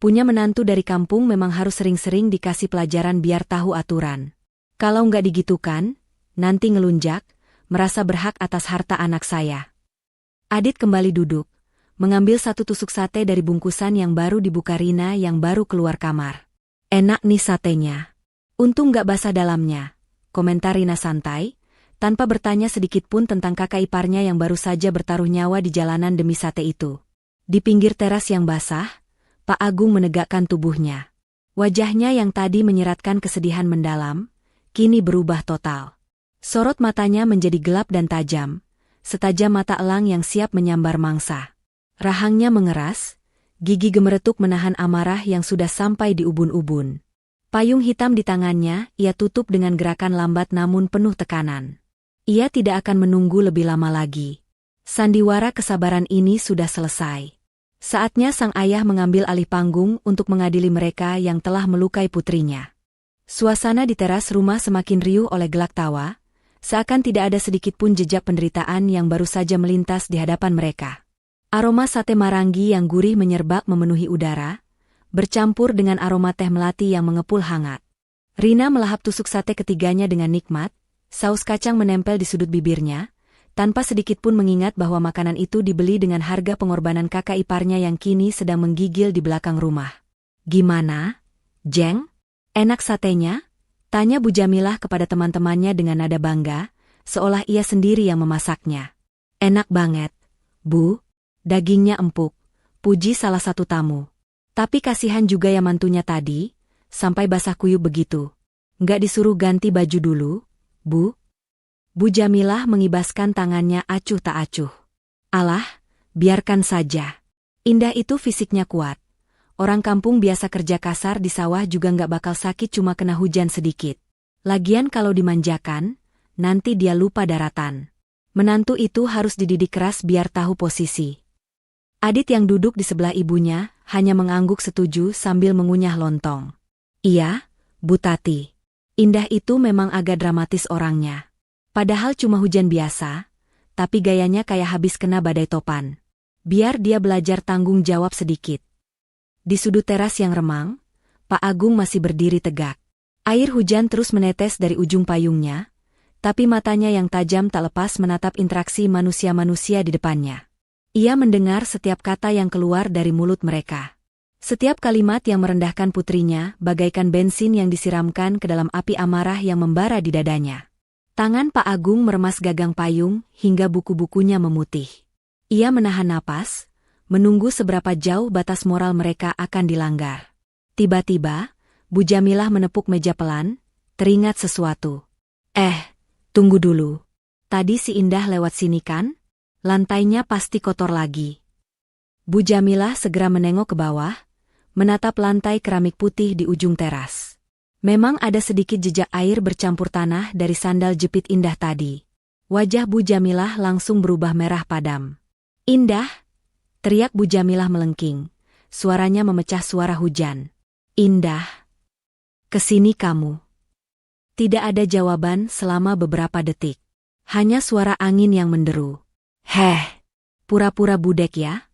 S1: punya menantu dari kampung memang harus sering-sering dikasih pelajaran biar tahu aturan. Kalau nggak digitukan, nanti ngelunjak, merasa berhak atas harta anak saya. Adit kembali duduk, mengambil satu tusuk sate dari bungkusan yang baru dibuka Rina yang baru keluar kamar. Enak nih satenya. Untung nggak basah dalamnya, komentar Rina santai, tanpa bertanya sedikit pun tentang kakak iparnya yang baru saja bertaruh nyawa di jalanan demi sate itu. Di pinggir teras yang basah, Pak Agung menegakkan tubuhnya. Wajahnya yang tadi menyeratkan kesedihan mendalam, kini berubah total. Sorot matanya menjadi gelap dan tajam, setajam mata elang yang siap menyambar mangsa. Rahangnya mengeras, gigi gemeretuk menahan amarah yang sudah sampai di ubun-ubun. Payung hitam di tangannya ia tutup dengan gerakan lambat namun penuh tekanan. Ia tidak akan menunggu lebih lama lagi. Sandiwara kesabaran ini sudah selesai. Saatnya sang ayah mengambil alih panggung untuk mengadili mereka yang telah melukai putrinya. Suasana di teras rumah semakin riuh oleh gelak tawa, seakan tidak ada sedikit pun jejak penderitaan yang baru saja melintas di hadapan mereka. Aroma sate marangi yang gurih menyerbak memenuhi udara, bercampur dengan aroma teh melati yang mengepul hangat. Rina melahap tusuk sate ketiganya dengan nikmat, saus kacang menempel di sudut bibirnya, tanpa sedikit pun mengingat bahwa makanan itu dibeli dengan harga pengorbanan kakak iparnya yang kini sedang menggigil di belakang rumah. Gimana, Jeng? Enak satenya? Tanya Bu Jamilah kepada teman-temannya dengan nada bangga, seolah ia sendiri yang memasaknya. Enak banget, Bu. Dagingnya empuk, puji salah satu tamu. Tapi kasihan juga ya mantunya tadi, sampai basah kuyup begitu. Nggak disuruh ganti baju dulu, Bu? Bu Jamilah mengibaskan tangannya acuh tak acuh. Alah, biarkan saja. Indah itu fisiknya kuat. Orang kampung biasa kerja kasar di sawah juga nggak bakal sakit cuma kena hujan sedikit. Lagian kalau dimanjakan, nanti dia lupa daratan. Menantu itu harus dididik keras biar tahu posisi. Adit yang duduk di sebelah ibunya hanya mengangguk setuju sambil mengunyah lontong. Iya, Bu Tati. Indah itu memang agak dramatis orangnya. Padahal cuma hujan biasa, tapi gayanya kayak habis kena badai topan. Biar dia belajar tanggung jawab sedikit. Di sudut teras yang remang, Pak Agung masih berdiri tegak. Air hujan terus menetes dari ujung payungnya, tapi matanya yang tajam tak lepas menatap interaksi manusia-manusia di depannya. Ia mendengar setiap kata yang keluar dari mulut mereka. Setiap kalimat yang merendahkan putrinya bagaikan bensin yang disiramkan ke dalam api amarah yang membara di dadanya. Tangan Pak Agung meremas gagang payung hingga buku-bukunya memutih. Ia menahan napas, menunggu seberapa jauh batas moral mereka akan dilanggar. Tiba-tiba, Bu Jamilah menepuk meja pelan, teringat sesuatu. Tunggu dulu. Tadi si Indah lewat sini kan? Lantainya pasti kotor lagi. Bu Jamilah segera menengok ke bawah, menatap lantai keramik putih di ujung teras. Memang ada sedikit jejak air bercampur tanah dari sandal jepit Indah tadi. Wajah Bu Jamilah langsung berubah merah padam. Indah! Teriak Bu Jamilah melengking. Suaranya memecah suara hujan. Indah! Kesini kamu. Tidak ada jawaban selama beberapa detik. Hanya suara angin yang menderu. Pura-pura budek ya?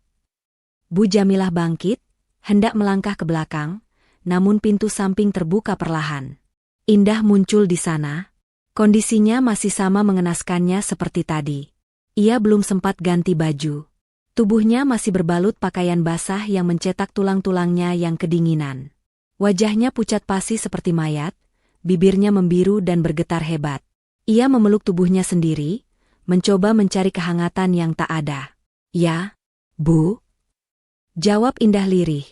S1: Bu Jamilah bangkit, hendak melangkah ke belakang, namun pintu samping terbuka perlahan. Indah muncul di sana. Kondisinya masih sama mengenaskannya seperti tadi. Ia belum sempat ganti baju. Tubuhnya masih berbalut pakaian basah yang mencetak tulang-tulangnya yang kedinginan. Wajahnya pucat pasi seperti mayat, bibirnya membiru dan bergetar hebat. Ia memeluk tubuhnya sendiri, mencoba mencari kehangatan yang tak ada. Ya, Bu? Jawab Indah lirih.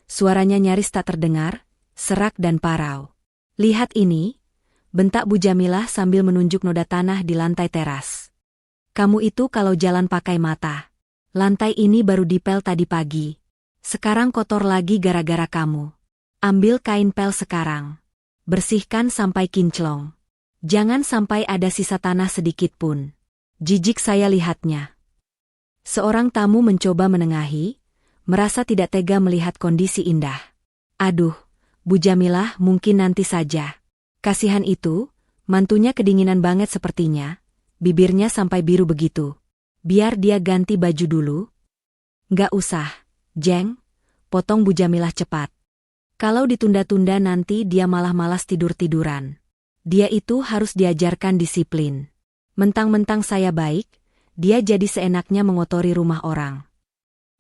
S1: Suaranya nyaris tak terdengar, serak dan parau. Lihat ini, bentak Bu Jamilah sambil menunjuk noda tanah di lantai teras. Kamu itu kalau jalan pakai mata. Lantai ini baru dipel tadi pagi. Sekarang kotor lagi gara-gara kamu. Ambil kain pel sekarang. Bersihkan sampai kinclong. Jangan sampai ada sisa tanah sedikit pun. Jijik saya lihatnya. Seorang tamu mencoba menengahi, merasa tidak tega melihat kondisi Indah. Aduh, Bu Jamilah mungkin nanti saja. Kasihan itu, mantunya kedinginan banget sepertinya, bibirnya sampai biru begitu. Biar dia ganti baju dulu. Nggak usah, Jeng, potong Bu Jamilah cepat. Kalau ditunda-tunda nanti dia malah malas tidur-tiduran. Dia itu harus diajarkan disiplin. Mentang-mentang saya baik, dia jadi seenaknya mengotori rumah orang.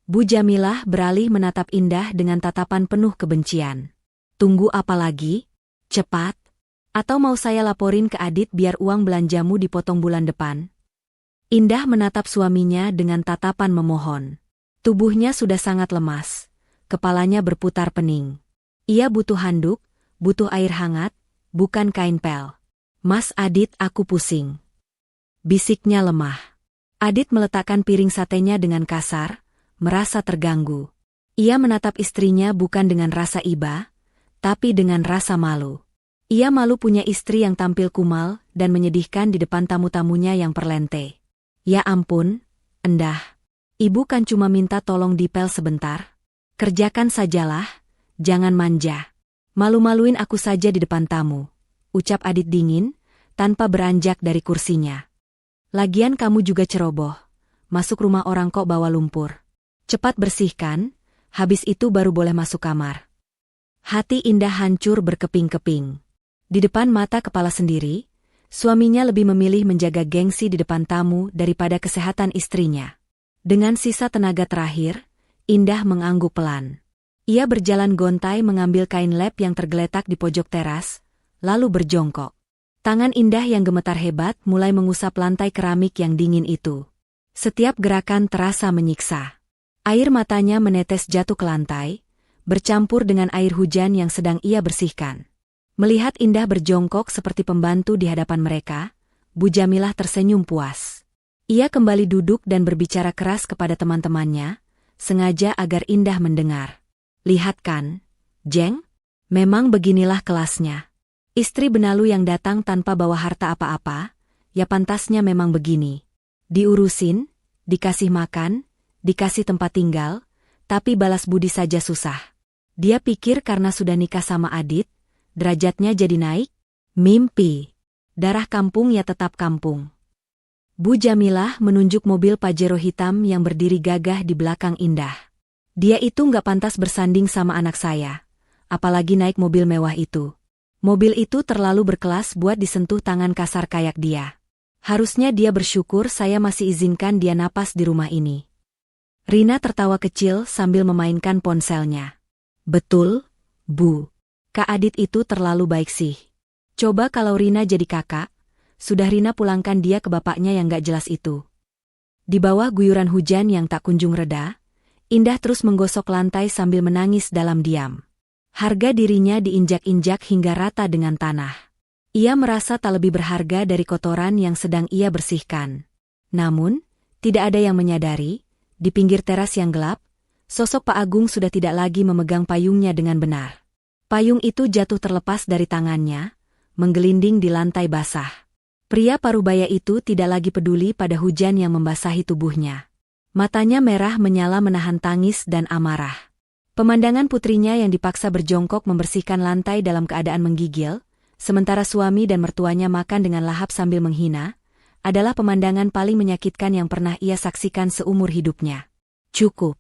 S1: Bu Jamilah beralih menatap Indah dengan tatapan penuh kebencian. Tunggu apa lagi? Cepat. Atau mau saya laporin ke Adit biar uang belanjamu dipotong bulan depan? Indah menatap suaminya dengan tatapan memohon. Tubuhnya sudah sangat lemas. Kepalanya berputar pening. Ia butuh handuk, butuh air hangat, bukan kain pel. Mas Adit, aku pusing. Bisiknya lemah. Adit meletakkan piring satenya dengan kasar, merasa terganggu. Ia menatap istrinya bukan dengan rasa iba, tapi dengan rasa malu. Ia malu punya istri yang tampil kumal dan menyedihkan di depan tamu-tamunya yang perlente. Ya ampun, Endah. Ibu kan cuma minta tolong dipel sebentar. Kerjakan sajalah. Jangan manja. Malu-maluin aku saja di depan tamu, ucap Adit dingin, tanpa beranjak dari kursinya. Lagian kamu juga ceroboh. Masuk rumah orang kok bawa lumpur. Cepat bersihkan, habis itu baru boleh masuk kamar. Hati Indah hancur berkeping-keping. Di depan mata kepala sendiri, suaminya lebih memilih menjaga gengsi di depan tamu daripada kesehatan istrinya. Dengan sisa tenaga terakhir, Indah mengangguk pelan. Ia berjalan gontai mengambil kain lap yang tergeletak di pojok teras, lalu berjongkok. Tangan Indah yang gemetar hebat mulai mengusap lantai keramik yang dingin itu. Setiap gerakan terasa menyiksa. Air matanya menetes jatuh ke lantai, bercampur dengan air hujan yang sedang ia bersihkan. Melihat Indah berjongkok seperti pembantu di hadapan mereka, Bu Jamilah tersenyum puas. Ia kembali duduk dan berbicara keras kepada teman-temannya, sengaja agar Indah mendengar. Lihat kan, Jeng? Memang beginilah kelasnya. Istri benalu yang datang tanpa bawa harta apa-apa, ya pantasnya memang begini. Diurusin, dikasih makan, dikasih tempat tinggal, tapi balas budi saja susah. Dia pikir karena sudah nikah sama Adit, derajatnya jadi naik? Mimpi. Darah kampung ya tetap kampung. Bu Jamilah menunjuk mobil Pajero hitam yang berdiri gagah di belakang Indah. Dia itu nggak pantas bersanding sama anak saya, apalagi naik mobil mewah itu. Mobil itu terlalu berkelas buat disentuh tangan kasar kayak dia. Harusnya dia bersyukur saya masih izinkan dia napas di rumah ini. Rina tertawa kecil sambil memainkan ponselnya. Betul, Bu. Kak Adit itu terlalu baik sih. Coba kalau Rina jadi kakak, sudah Rina pulangkan dia ke bapaknya yang nggak jelas itu. Di bawah guyuran hujan yang tak kunjung reda, Indah terus menggosok lantai sambil menangis dalam diam. Harga dirinya diinjak-injak hingga rata dengan tanah. Ia merasa tak lebih berharga dari kotoran yang sedang ia bersihkan. Namun, tidak ada yang menyadari, di pinggir teras yang gelap, sosok Pak Agung sudah tidak lagi memegang payungnya dengan benar. Payung itu jatuh terlepas dari tangannya, menggelinding di lantai basah. Pria parubaya itu tidak lagi peduli pada hujan yang membasahi tubuhnya. Matanya merah menyala menahan tangis dan amarah. Pemandangan putrinya yang dipaksa berjongkok membersihkan lantai dalam keadaan menggigil, sementara suami dan mertuanya makan dengan lahap sambil menghina, adalah pemandangan paling menyakitkan yang pernah ia saksikan seumur hidupnya. Cukup.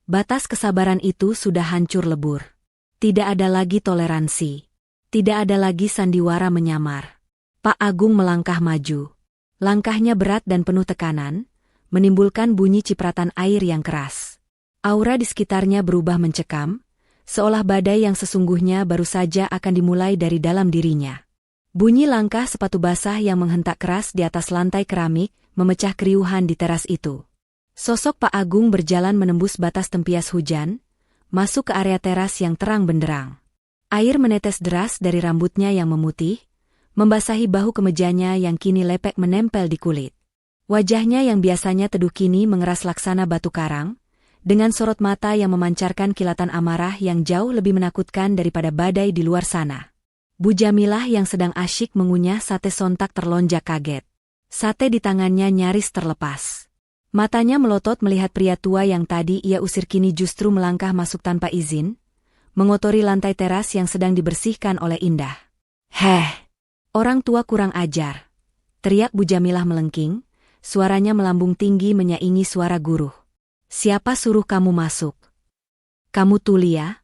S1: Batas kesabaran itu sudah hancur lebur. Tidak ada lagi toleransi. Tidak ada lagi sandiwara menyamar. Pak Agung melangkah maju. Langkahnya berat dan penuh tekanan, menimbulkan bunyi cipratan air yang keras. Aura di sekitarnya berubah mencekam, seolah badai yang sesungguhnya baru saja akan dimulai dari dalam dirinya. Bunyi langkah sepatu basah yang menghentak keras di atas lantai keramik, memecah keriuhan di teras itu. Sosok Pak Agung berjalan menembus batas tempias hujan, masuk ke area teras yang terang benderang. Air menetes deras dari rambutnya yang memutih, membasahi bahu kemejanya yang kini lepek menempel di kulit. Wajahnya yang biasanya teduh kini mengeras laksana batu karang, dengan sorot mata yang memancarkan kilatan amarah yang jauh lebih menakutkan daripada badai di luar sana. Bu Jamilah yang sedang asyik mengunyah sate sontak terlonjak kaget. Sate di tangannya nyaris terlepas. Matanya melotot melihat pria tua yang tadi ia usir kini justru melangkah masuk tanpa izin, mengotori lantai teras yang sedang dibersihkan oleh Indah. "Heh, orang tua kurang ajar," teriak Bu Jamilah melengking, suaranya melambung tinggi menyaingi suara guruh. "Siapa suruh kamu masuk? Kamu Tulia?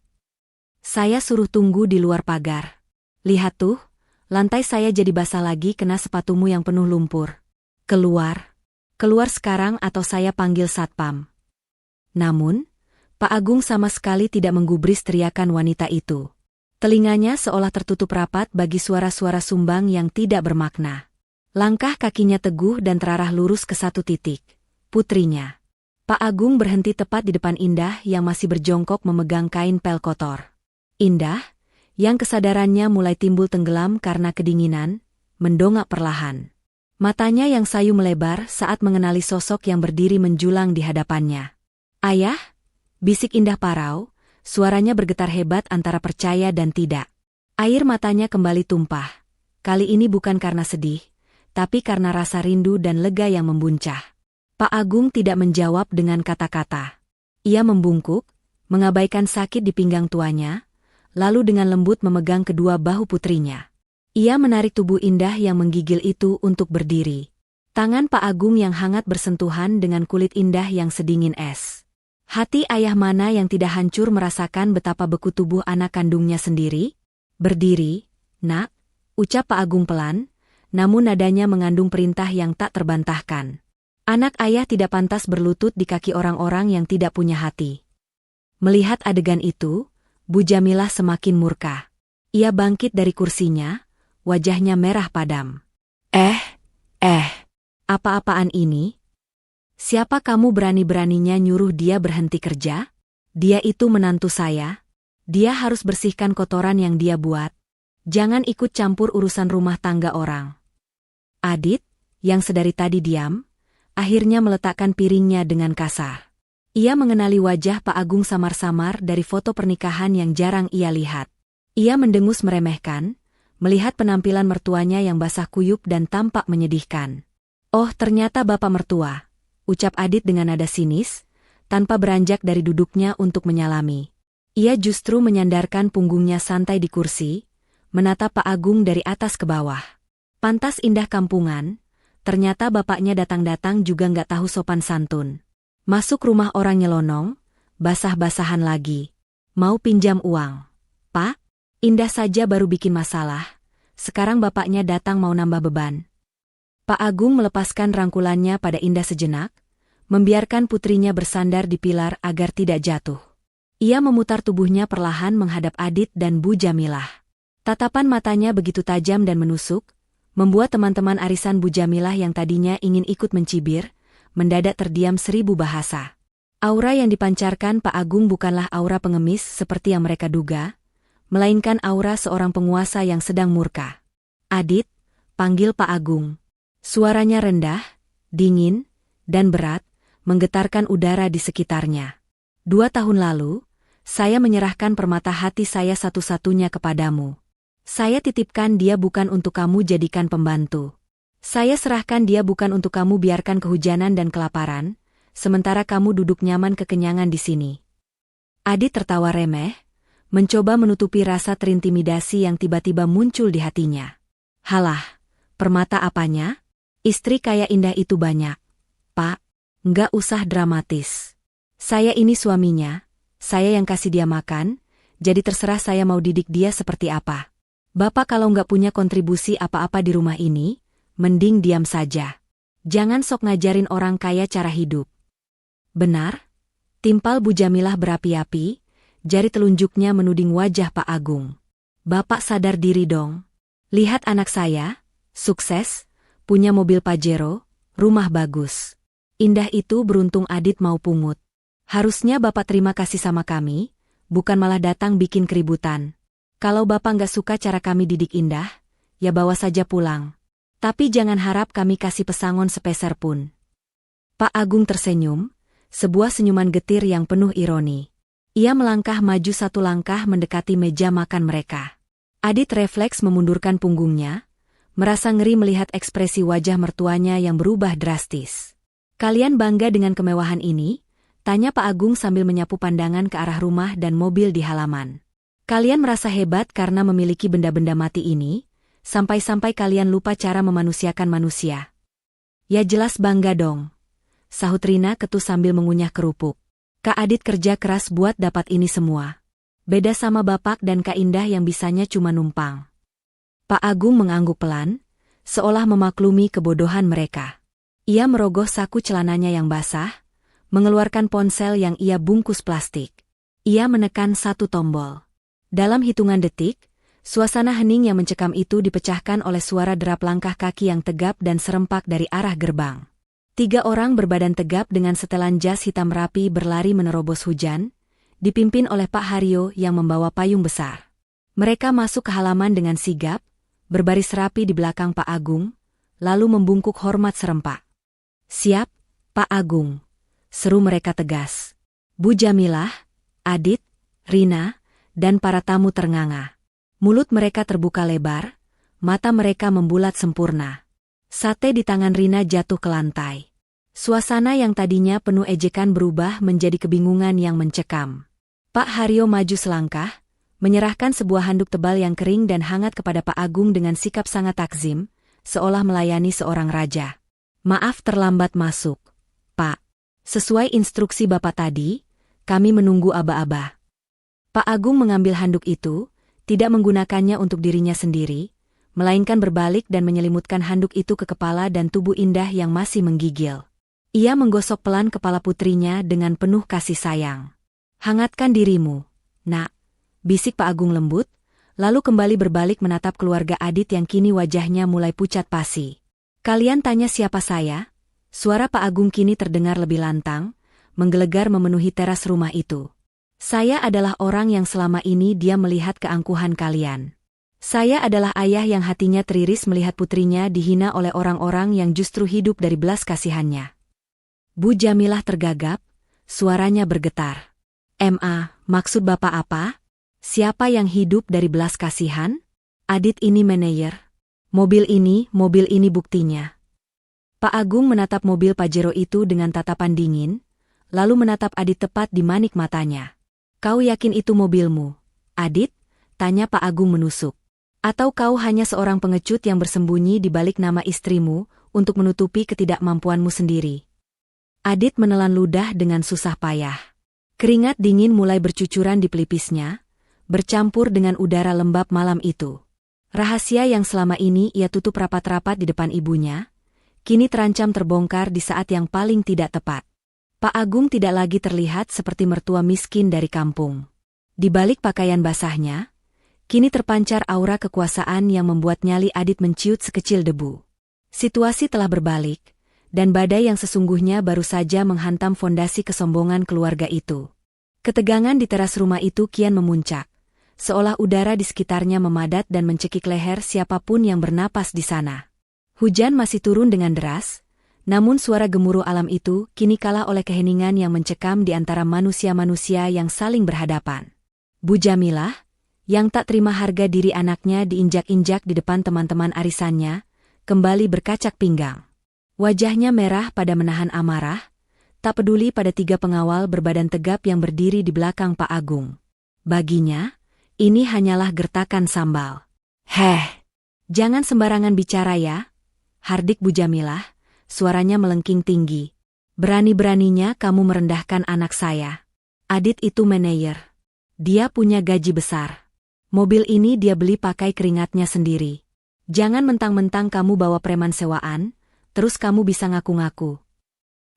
S1: Saya suruh tunggu di luar pagar. Lihat tuh, lantai saya jadi basah lagi kena sepatumu yang penuh lumpur. Keluar. Keluar sekarang atau saya panggil satpam." Namun, Pak Agung sama sekali tidak menggubris teriakan wanita itu. Telinganya seolah tertutup rapat bagi suara-suara sumbang yang tidak bermakna. Langkah kakinya teguh dan terarah lurus ke satu titik. Putrinya. Pak Agung berhenti tepat di depan Indah yang masih berjongkok memegang kain pel kotor. Indah, yang kesadarannya mulai timbul tenggelam karena kedinginan, mendongak perlahan. Matanya yang sayu melebar saat mengenali sosok yang berdiri menjulang di hadapannya. "Ayah?" bisik Indah parau, suaranya bergetar hebat antara percaya dan tidak. Air matanya kembali tumpah. Kali ini bukan karena sedih, tapi karena rasa rindu dan lega yang membuncah. Pak Agung tidak menjawab dengan kata-kata. Ia membungkuk, mengabaikan sakit di pinggang tuanya, lalu dengan lembut memegang kedua bahu putrinya. Ia menarik tubuh Indah yang menggigil itu untuk berdiri. Tangan Pak Agung yang hangat bersentuhan dengan kulit Indah yang sedingin es. Hati ayah mana yang tidak hancur merasakan betapa beku tubuh anak kandungnya sendiri? "Berdiri, nak," ucap Pak Agung pelan, namun nadanya mengandung perintah yang tak terbantahkan. Anak ayah tidak pantas berlutut di kaki orang-orang yang tidak punya hati. Melihat adegan itu, Bu Jamilah semakin murka. Ia bangkit dari kursinya, wajahnya merah padam. Apa-apaan ini? Siapa kamu berani-beraninya nyuruh dia berhenti kerja? Dia itu menantu saya. Dia harus bersihkan kotoran yang dia buat. Jangan ikut campur urusan rumah tangga orang." Adit, yang sedari tadi diam, akhirnya meletakkan piringnya dengan kasar. Ia mengenali wajah Pak Agung samar-samar dari foto pernikahan yang jarang ia lihat. Ia mendengus meremehkan, melihat penampilan mertuanya yang basah kuyup dan tampak menyedihkan. "Oh, ternyata bapak mertua," ucap Adit dengan nada sinis, tanpa beranjak dari duduknya untuk menyalami. Ia justru menyandarkan punggungnya santai di kursi, menatap Pak Agung dari atas ke bawah. Pantas Indah kampungan, ternyata bapaknya datang-datang juga nggak tahu sopan santun. Masuk rumah orang nyelonong, basah-basahan lagi. Mau pinjam uang. "Pak, Indah saja baru bikin masalah, sekarang bapaknya datang mau nambah beban." Pak Agung melepaskan rangkulannya pada Indah sejenak, membiarkan putrinya bersandar di pilar agar tidak jatuh. Ia memutar tubuhnya perlahan menghadap Adit dan Bu Jamilah. Tatapan matanya begitu tajam dan menusuk, membuat teman-teman arisan Bu Jamilah yang tadinya ingin ikut mencibir, mendadak terdiam 1000 bahasa. Aura yang dipancarkan Pak Agung bukanlah aura pengemis seperti yang mereka duga, melainkan aura seorang penguasa yang sedang murka. "Adit," panggil Pak Agung. Suaranya rendah, dingin, dan berat, menggetarkan udara di sekitarnya. 2 tahun lalu, saya menyerahkan permata hati saya satu-satunya kepadamu. Saya titipkan dia bukan untuk kamu jadikan pembantu. Saya serahkan dia bukan untuk kamu biarkan kehujanan dan kelaparan, sementara kamu duduk nyaman kekenyangan di sini." Adit tertawa remeh, mencoba menutupi rasa terintimidasi yang tiba-tiba muncul di hatinya. "Halah, permata apanya? Istri kayak Indah itu banyak. Pak, nggak usah dramatis. Saya ini suaminya, saya yang kasih dia makan, jadi terserah saya mau didik dia seperti apa. Bapak kalau nggak punya kontribusi apa-apa di rumah ini, mending diam saja. Jangan sok ngajarin orang kaya cara hidup." "Benar?" timpal Bu Jamilah berapi-api, jari telunjuknya menuding wajah Pak Agung. "Bapak sadar diri dong. Lihat anak saya, sukses, punya mobil Pajero, rumah bagus. Indah itu beruntung Adit mau pungut. Harusnya Bapak terima kasih sama kami, bukan malah datang bikin keributan." Kalau Bapak nggak suka cara kami didik Indah, ya bawa saja pulang. Tapi jangan harap kami kasih pesangon sepeser pun. Pak Agung tersenyum, sebuah senyuman getir yang penuh ironi. Ia melangkah maju satu langkah mendekati meja makan mereka. Adit refleks memundurkan punggungnya, merasa ngeri melihat ekspresi wajah mertuanya yang berubah drastis. Kalian bangga dengan kemewahan ini? Tanya Pak Agung sambil menyapu pandangan ke arah rumah dan mobil di halaman. Kalian merasa hebat karena memiliki benda-benda mati ini, sampai-sampai kalian lupa cara memanusiakan manusia. Ya jelas bangga dong, sahut Rina ketus sambil mengunyah kerupuk. Kak Adit kerja keras buat dapat ini semua. Beda sama Bapak dan Kak Indah yang bisanya cuma numpang. Pak Agung mengangguk pelan, seolah memaklumi kebodohan mereka. Ia merogoh saku celananya yang basah, mengeluarkan ponsel yang ia bungkus plastik. Ia menekan satu tombol. Dalam hitungan detik, suasana hening yang mencekam itu dipecahkan oleh suara derap langkah kaki yang tegap dan serempak dari arah gerbang. 3 orang berbadan tegap dengan setelan jas hitam rapi berlari menerobos hujan, dipimpin oleh Pak Haryo yang membawa payung besar. Mereka masuk ke halaman dengan sigap, berbaris rapi di belakang Pak Agung, lalu membungkuk hormat serempak. Siap, Pak Agung, seru mereka tegas. Bu Jamilah, Adit, Rina, dan para tamu ternganga. Mulut mereka terbuka lebar, mata mereka membulat sempurna. Sate di tangan Rina jatuh ke lantai. Suasana yang tadinya penuh ejekan berubah menjadi kebingungan yang mencekam. Pak Haryo maju selangkah, menyerahkan sebuah handuk tebal yang kering dan hangat kepada Pak Agung dengan sikap sangat takzim, seolah melayani seorang raja. Maaf terlambat masuk, Pak. Sesuai instruksi Bapak tadi, kami menunggu aba-aba. Pak Agung mengambil handuk itu, tidak menggunakannya untuk dirinya sendiri, melainkan berbalik dan menyelimutkan handuk itu ke kepala dan tubuh Indah yang masih menggigil. Ia menggosok pelan kepala putrinya dengan penuh kasih sayang. Hangatkan dirimu, nak, bisik Pak Agung lembut, lalu kembali berbalik menatap keluarga Adit yang kini wajahnya mulai pucat pasi. Kalian tanya siapa saya? Suara Pak Agung kini terdengar lebih lantang, menggelegar memenuhi teras rumah itu. Saya adalah orang yang selama ini dia melihat keangkuhan kalian. Saya adalah ayah yang hatinya teriris melihat putrinya dihina oleh orang-orang yang justru hidup dari belas kasihannya. Bu Jamilah tergagap, suaranya bergetar. Maksud Bapak apa? Siapa yang hidup dari belas kasihan? Adit ini manajer. Mobil ini buktinya. Pak Agung menatap mobil Pajero itu dengan tatapan dingin, lalu menatap Adit tepat di manik matanya. Kau yakin itu mobilmu, Adit? Tanya Pak Agung menusuk. Atau kau hanya seorang pengecut yang bersembunyi di balik nama istrimu untuk menutupi ketidakmampuanmu sendiri? Adit menelan ludah dengan susah payah. Keringat dingin mulai bercucuran di pelipisnya, bercampur dengan udara lembab malam itu. Rahasia yang selama ini ia tutup rapat-rapat di depan ibunya, kini terancam terbongkar di saat yang paling tidak tepat. Pak Agung tidak lagi terlihat seperti mertua miskin dari kampung. Di balik pakaian basahnya, kini terpancar aura kekuasaan yang membuat nyali Adit menciut sekecil debu. Situasi telah berbalik, dan badai yang sesungguhnya baru saja menghantam fondasi kesombongan keluarga itu. Ketegangan di teras rumah itu kian memuncak, seolah udara di sekitarnya memadat dan mencekik leher siapapun yang bernapas di sana. Hujan masih turun dengan deras, namun suara gemuruh alam itu kini kalah oleh keheningan yang mencekam di antara manusia-manusia yang saling berhadapan. Bu Jamilah, yang tak terima harga diri anaknya diinjak-injak di depan teman-teman arisannya, kembali berkacak pinggang. Wajahnya merah pada menahan amarah, tak peduli pada 3 pengawal berbadan tegap yang berdiri di belakang Pak Agung. Baginya, ini hanyalah gertakan sambal. Jangan sembarangan bicara ya, hardik Bu Jamilah. Suaranya melengking tinggi. Berani-beraninya kamu merendahkan anak saya. Adit itu manajer. Dia punya gaji besar. Mobil ini dia beli pakai keringatnya sendiri. Jangan mentang-mentang kamu bawa preman sewaan, terus kamu bisa ngaku-ngaku.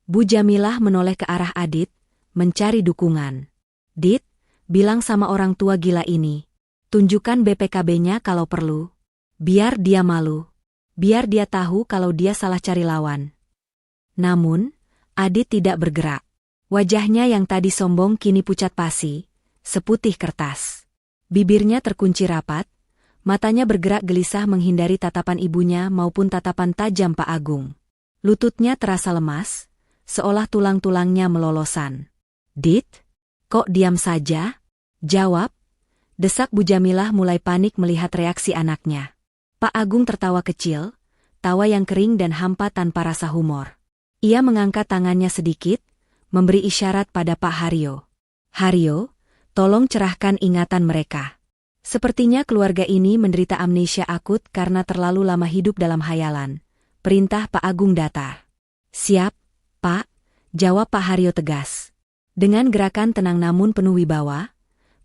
S1: Bu Jamilah menoleh ke arah Adit, mencari dukungan. Dit, bilang sama orang tua gila ini. Tunjukkan BPKB-nya kalau perlu. Biar dia malu. Biar dia tahu kalau dia salah cari lawan. Namun, Adit tidak bergerak. Wajahnya yang tadi sombong kini pucat pasi, seputih kertas. Bibirnya terkunci rapat, matanya bergerak gelisah menghindari tatapan ibunya maupun tatapan tajam Pak Agung. Lututnya terasa lemas, seolah tulang-tulangnya melolosan. "Dit, kok diam saja? Jawab," desak Bu Jamilah mulai panik melihat reaksi anaknya. Pak Agung tertawa kecil, tawa yang kering dan hampa tanpa rasa humor. Ia mengangkat tangannya sedikit, memberi isyarat pada Pak Haryo. "Haryo, tolong cerahkan ingatan mereka." Sepertinya keluarga ini menderita amnesia akut karena terlalu lama hidup dalam hayalan. Perintah Pak Agung datar. "Siap, Pak," jawab Pak Haryo tegas. Dengan gerakan tenang namun penuh wibawa,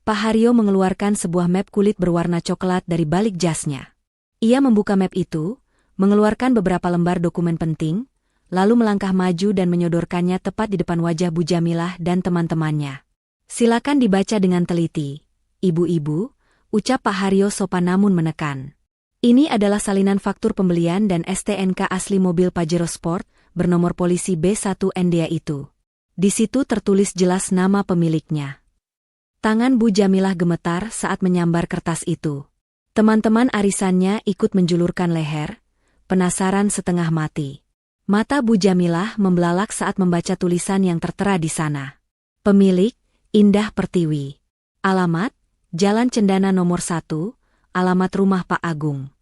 S1: Pak Haryo mengeluarkan sebuah map kulit berwarna coklat dari balik jasnya. Ia membuka map itu, mengeluarkan beberapa lembar dokumen penting, lalu melangkah maju dan menyodorkannya tepat di depan wajah Bu Jamilah dan teman-temannya. "Silakan dibaca dengan teliti, Ibu-ibu," ucap Pak Haryo sopan namun menekan. "Ini adalah salinan faktur pembelian dan STNK asli mobil Pajero Sport bernomor polisi B1NDA itu. Di situ tertulis jelas nama pemiliknya." Tangan Bu Jamilah gemetar saat menyambar kertas itu. Teman-teman arisannya ikut menjulurkan leher, penasaran setengah mati. Mata Bu Jamilah membelalak saat membaca tulisan yang tertera di sana. Pemilik, Indah Pertiwi. Alamat, Jalan Cendana nomor 1, alamat rumah Pak Agung.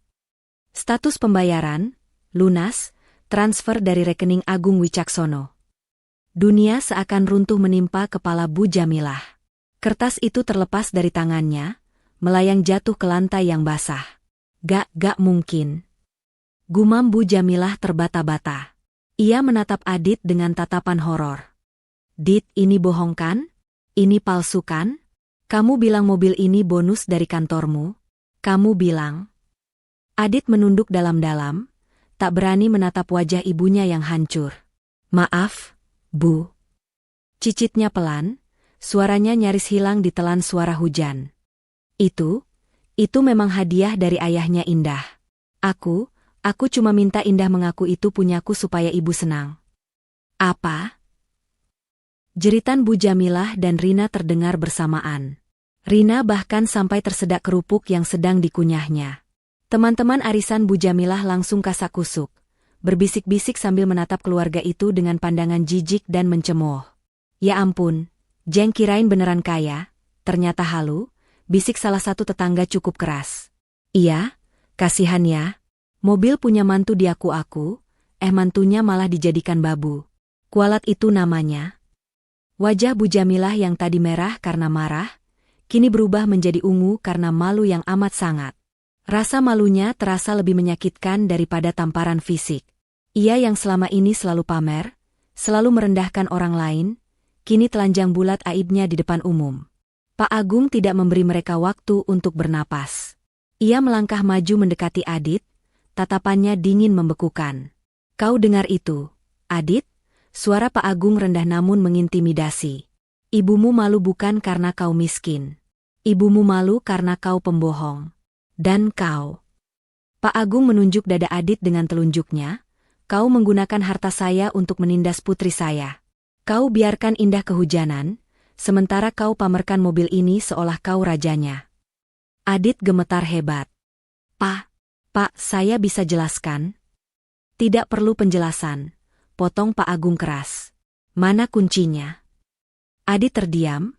S1: Status pembayaran, lunas, transfer dari rekening Agung Wicaksono. Dunia seakan runtuh menimpa kepala Bu Jamilah. Kertas itu terlepas dari tangannya, melayang jatuh ke lantai yang basah. Gak mungkin." Gumam Bu Jamilah terbata-bata. Ia menatap Adit dengan tatapan horor. "Dit, ini bohong kan? Ini palsu kan? Kamu bilang mobil ini bonus dari kantormu? Kamu bilang?" Adit menunduk dalam-dalam, tak berani menatap wajah ibunya yang hancur. "Maaf, Bu." Cicitnya pelan, suaranya nyaris hilang ditelan suara hujan. Itu memang hadiah dari ayahnya Indah. Aku cuma minta Indah mengaku itu punyaku supaya ibu senang." "Apa?" Jeritan Bu Jamilah dan Rina terdengar bersamaan. Rina bahkan sampai tersedak kerupuk yang sedang dikunyahnya. Teman-teman arisan Bu Jamilah langsung kasak-kusuk, berbisik-bisik sambil menatap keluarga itu dengan pandangan jijik dan mencemooh. "Ya ampun, Jeng kirain beneran kaya, ternyata halu," bisik salah satu tetangga cukup keras. "Iya, kasihan ya. Mobil punya mantu diaku-aku, mantunya malah dijadikan babu. Kualat itu namanya." Wajah Bu Jamilah yang tadi merah karena marah, kini berubah menjadi ungu karena malu yang amat sangat. Rasa malunya terasa lebih menyakitkan daripada tamparan fisik. Ia yang selama ini selalu pamer, selalu merendahkan orang lain, kini telanjang bulat aibnya di depan umum. Pak Agung tidak memberi mereka waktu untuk bernapas. Ia melangkah maju mendekati Adit, tatapannya dingin membekukan. "Kau dengar itu, Adit?" Suara Pak Agung rendah namun mengintimidasi. "Ibumu malu bukan karena kau miskin. Ibumu malu karena kau pembohong. Dan kau." Pak Agung menunjuk dada Adit dengan telunjuknya. "Kau menggunakan harta saya untuk menindas putri saya. Kau biarkan Indah kehujanan, sementara kau pamerkan mobil ini seolah kau rajanya." Adit gemetar hebat. Pak, saya bisa jelaskan?" "Tidak perlu penjelasan," potong Pak Agung keras. "Mana kuncinya?" Adit terdiam,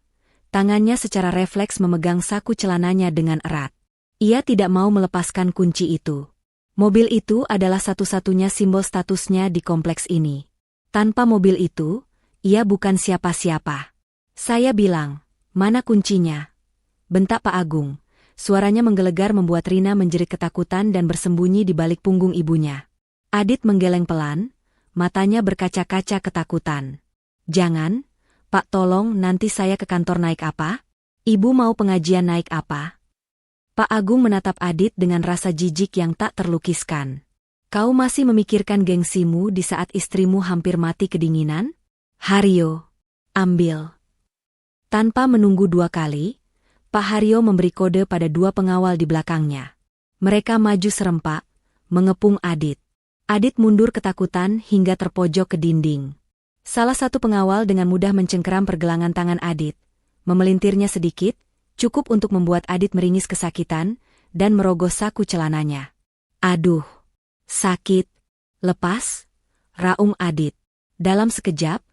S1: tangannya secara refleks memegang saku celananya dengan erat. Ia tidak mau melepaskan kunci itu. Mobil itu adalah satu-satunya simbol statusnya di kompleks ini. Tanpa mobil itu, ia bukan siapa-siapa. "Saya bilang, mana kuncinya?" bentak Pak Agung. Suaranya menggelegar membuat Rina menjerit ketakutan dan bersembunyi di balik punggung ibunya. Adit menggeleng pelan, matanya berkaca-kaca ketakutan. "Jangan, Pak, tolong, nanti saya ke kantor naik apa? Ibu mau pengajian naik apa?" Pak Agung menatap Adit dengan rasa jijik yang tak terlukiskan. "Kau masih memikirkan gengsimu di saat istrimu hampir mati kedinginan? Haryo, ambil." Tanpa menunggu dua kali, Pak Haryo memberi kode pada dua pengawal di belakangnya. Mereka maju serempak, mengepung Adit. Adit mundur ketakutan hingga terpojok ke dinding. Salah satu pengawal dengan mudah mencengkeram pergelangan tangan Adit, memelintirnya sedikit, Cukup untuk membuat Adit meringis kesakitan dan merogoh saku celananya. Aduh, sakit. Lepas, raung Adit. Dalam sekejap,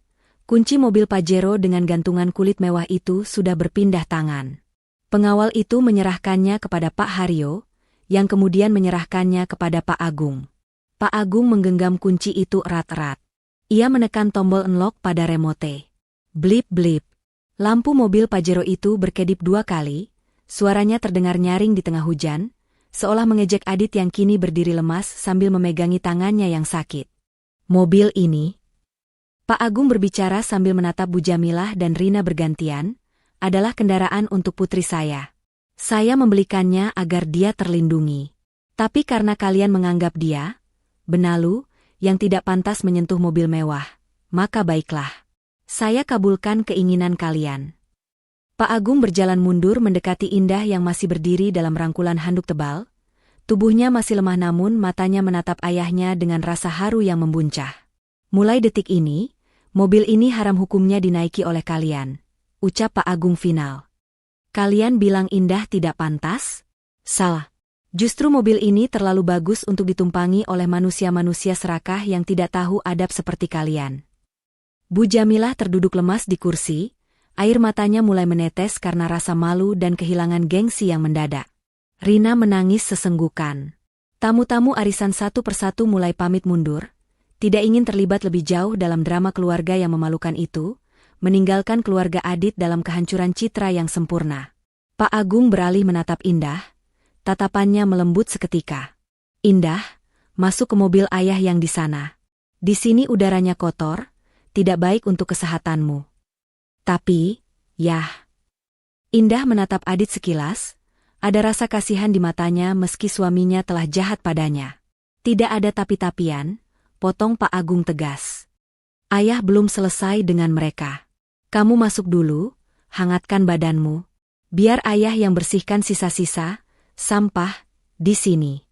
S1: kunci mobil Pajero dengan gantungan kulit mewah itu sudah berpindah tangan. Pengawal itu menyerahkannya kepada Pak Haryo, yang kemudian menyerahkannya kepada Pak Agung. Pak Agung menggenggam kunci itu erat-erat. Ia menekan tombol unlock pada remote. Blip-blip. Lampu mobil Pajero itu berkedip 2 kali, suaranya terdengar nyaring di tengah hujan, seolah mengejek Adit yang kini berdiri lemas sambil memegangi tangannya yang sakit. Mobil ini, Pak Agung berbicara sambil menatap Bu Jamilah dan Rina bergantian, adalah kendaraan untuk putri saya. Saya membelikannya agar dia terlindungi. Tapi karena kalian menganggap dia, benalu, yang tidak pantas menyentuh mobil mewah, maka baiklah. Saya kabulkan keinginan kalian. Pak Agung berjalan mundur mendekati Indah yang masih berdiri dalam rangkulan handuk tebal. Tubuhnya masih lemah namun matanya menatap ayahnya dengan rasa haru yang membuncah. Mulai detik ini, mobil ini haram hukumnya dinaiki oleh kalian, ucap Pak Agung final. Kalian bilang Indah tidak pantas? Salah. Justru mobil ini terlalu bagus untuk ditumpangi oleh manusia-manusia serakah yang tidak tahu adab seperti kalian. Bu Jamilah terduduk lemas di kursi, air matanya mulai menetes karena rasa malu dan kehilangan gengsi yang mendadak. Rina menangis sesenggukan. Tamu-tamu arisan satu persatu mulai pamit mundur, tidak ingin terlibat lebih jauh dalam drama keluarga yang memalukan itu, meninggalkan keluarga Adit dalam kehancuran citra yang sempurna. Pak Agung beralih menatap Indah, tatapannya melembut seketika. Indah, masuk ke mobil ayah yang di sana. Di sini udaranya kotor, tidak baik untuk kesehatanmu. Tapi, yah. Indah menatap Adit sekilas, ada rasa kasihan di matanya meski suaminya telah jahat padanya. Tidak ada tapi-tapian, potong Pak Agung tegas. Ayah belum selesai dengan mereka. Kamu masuk dulu, hangatkan badanmu. Biar ayah yang bersihkan sisa-sisa sampah di sini.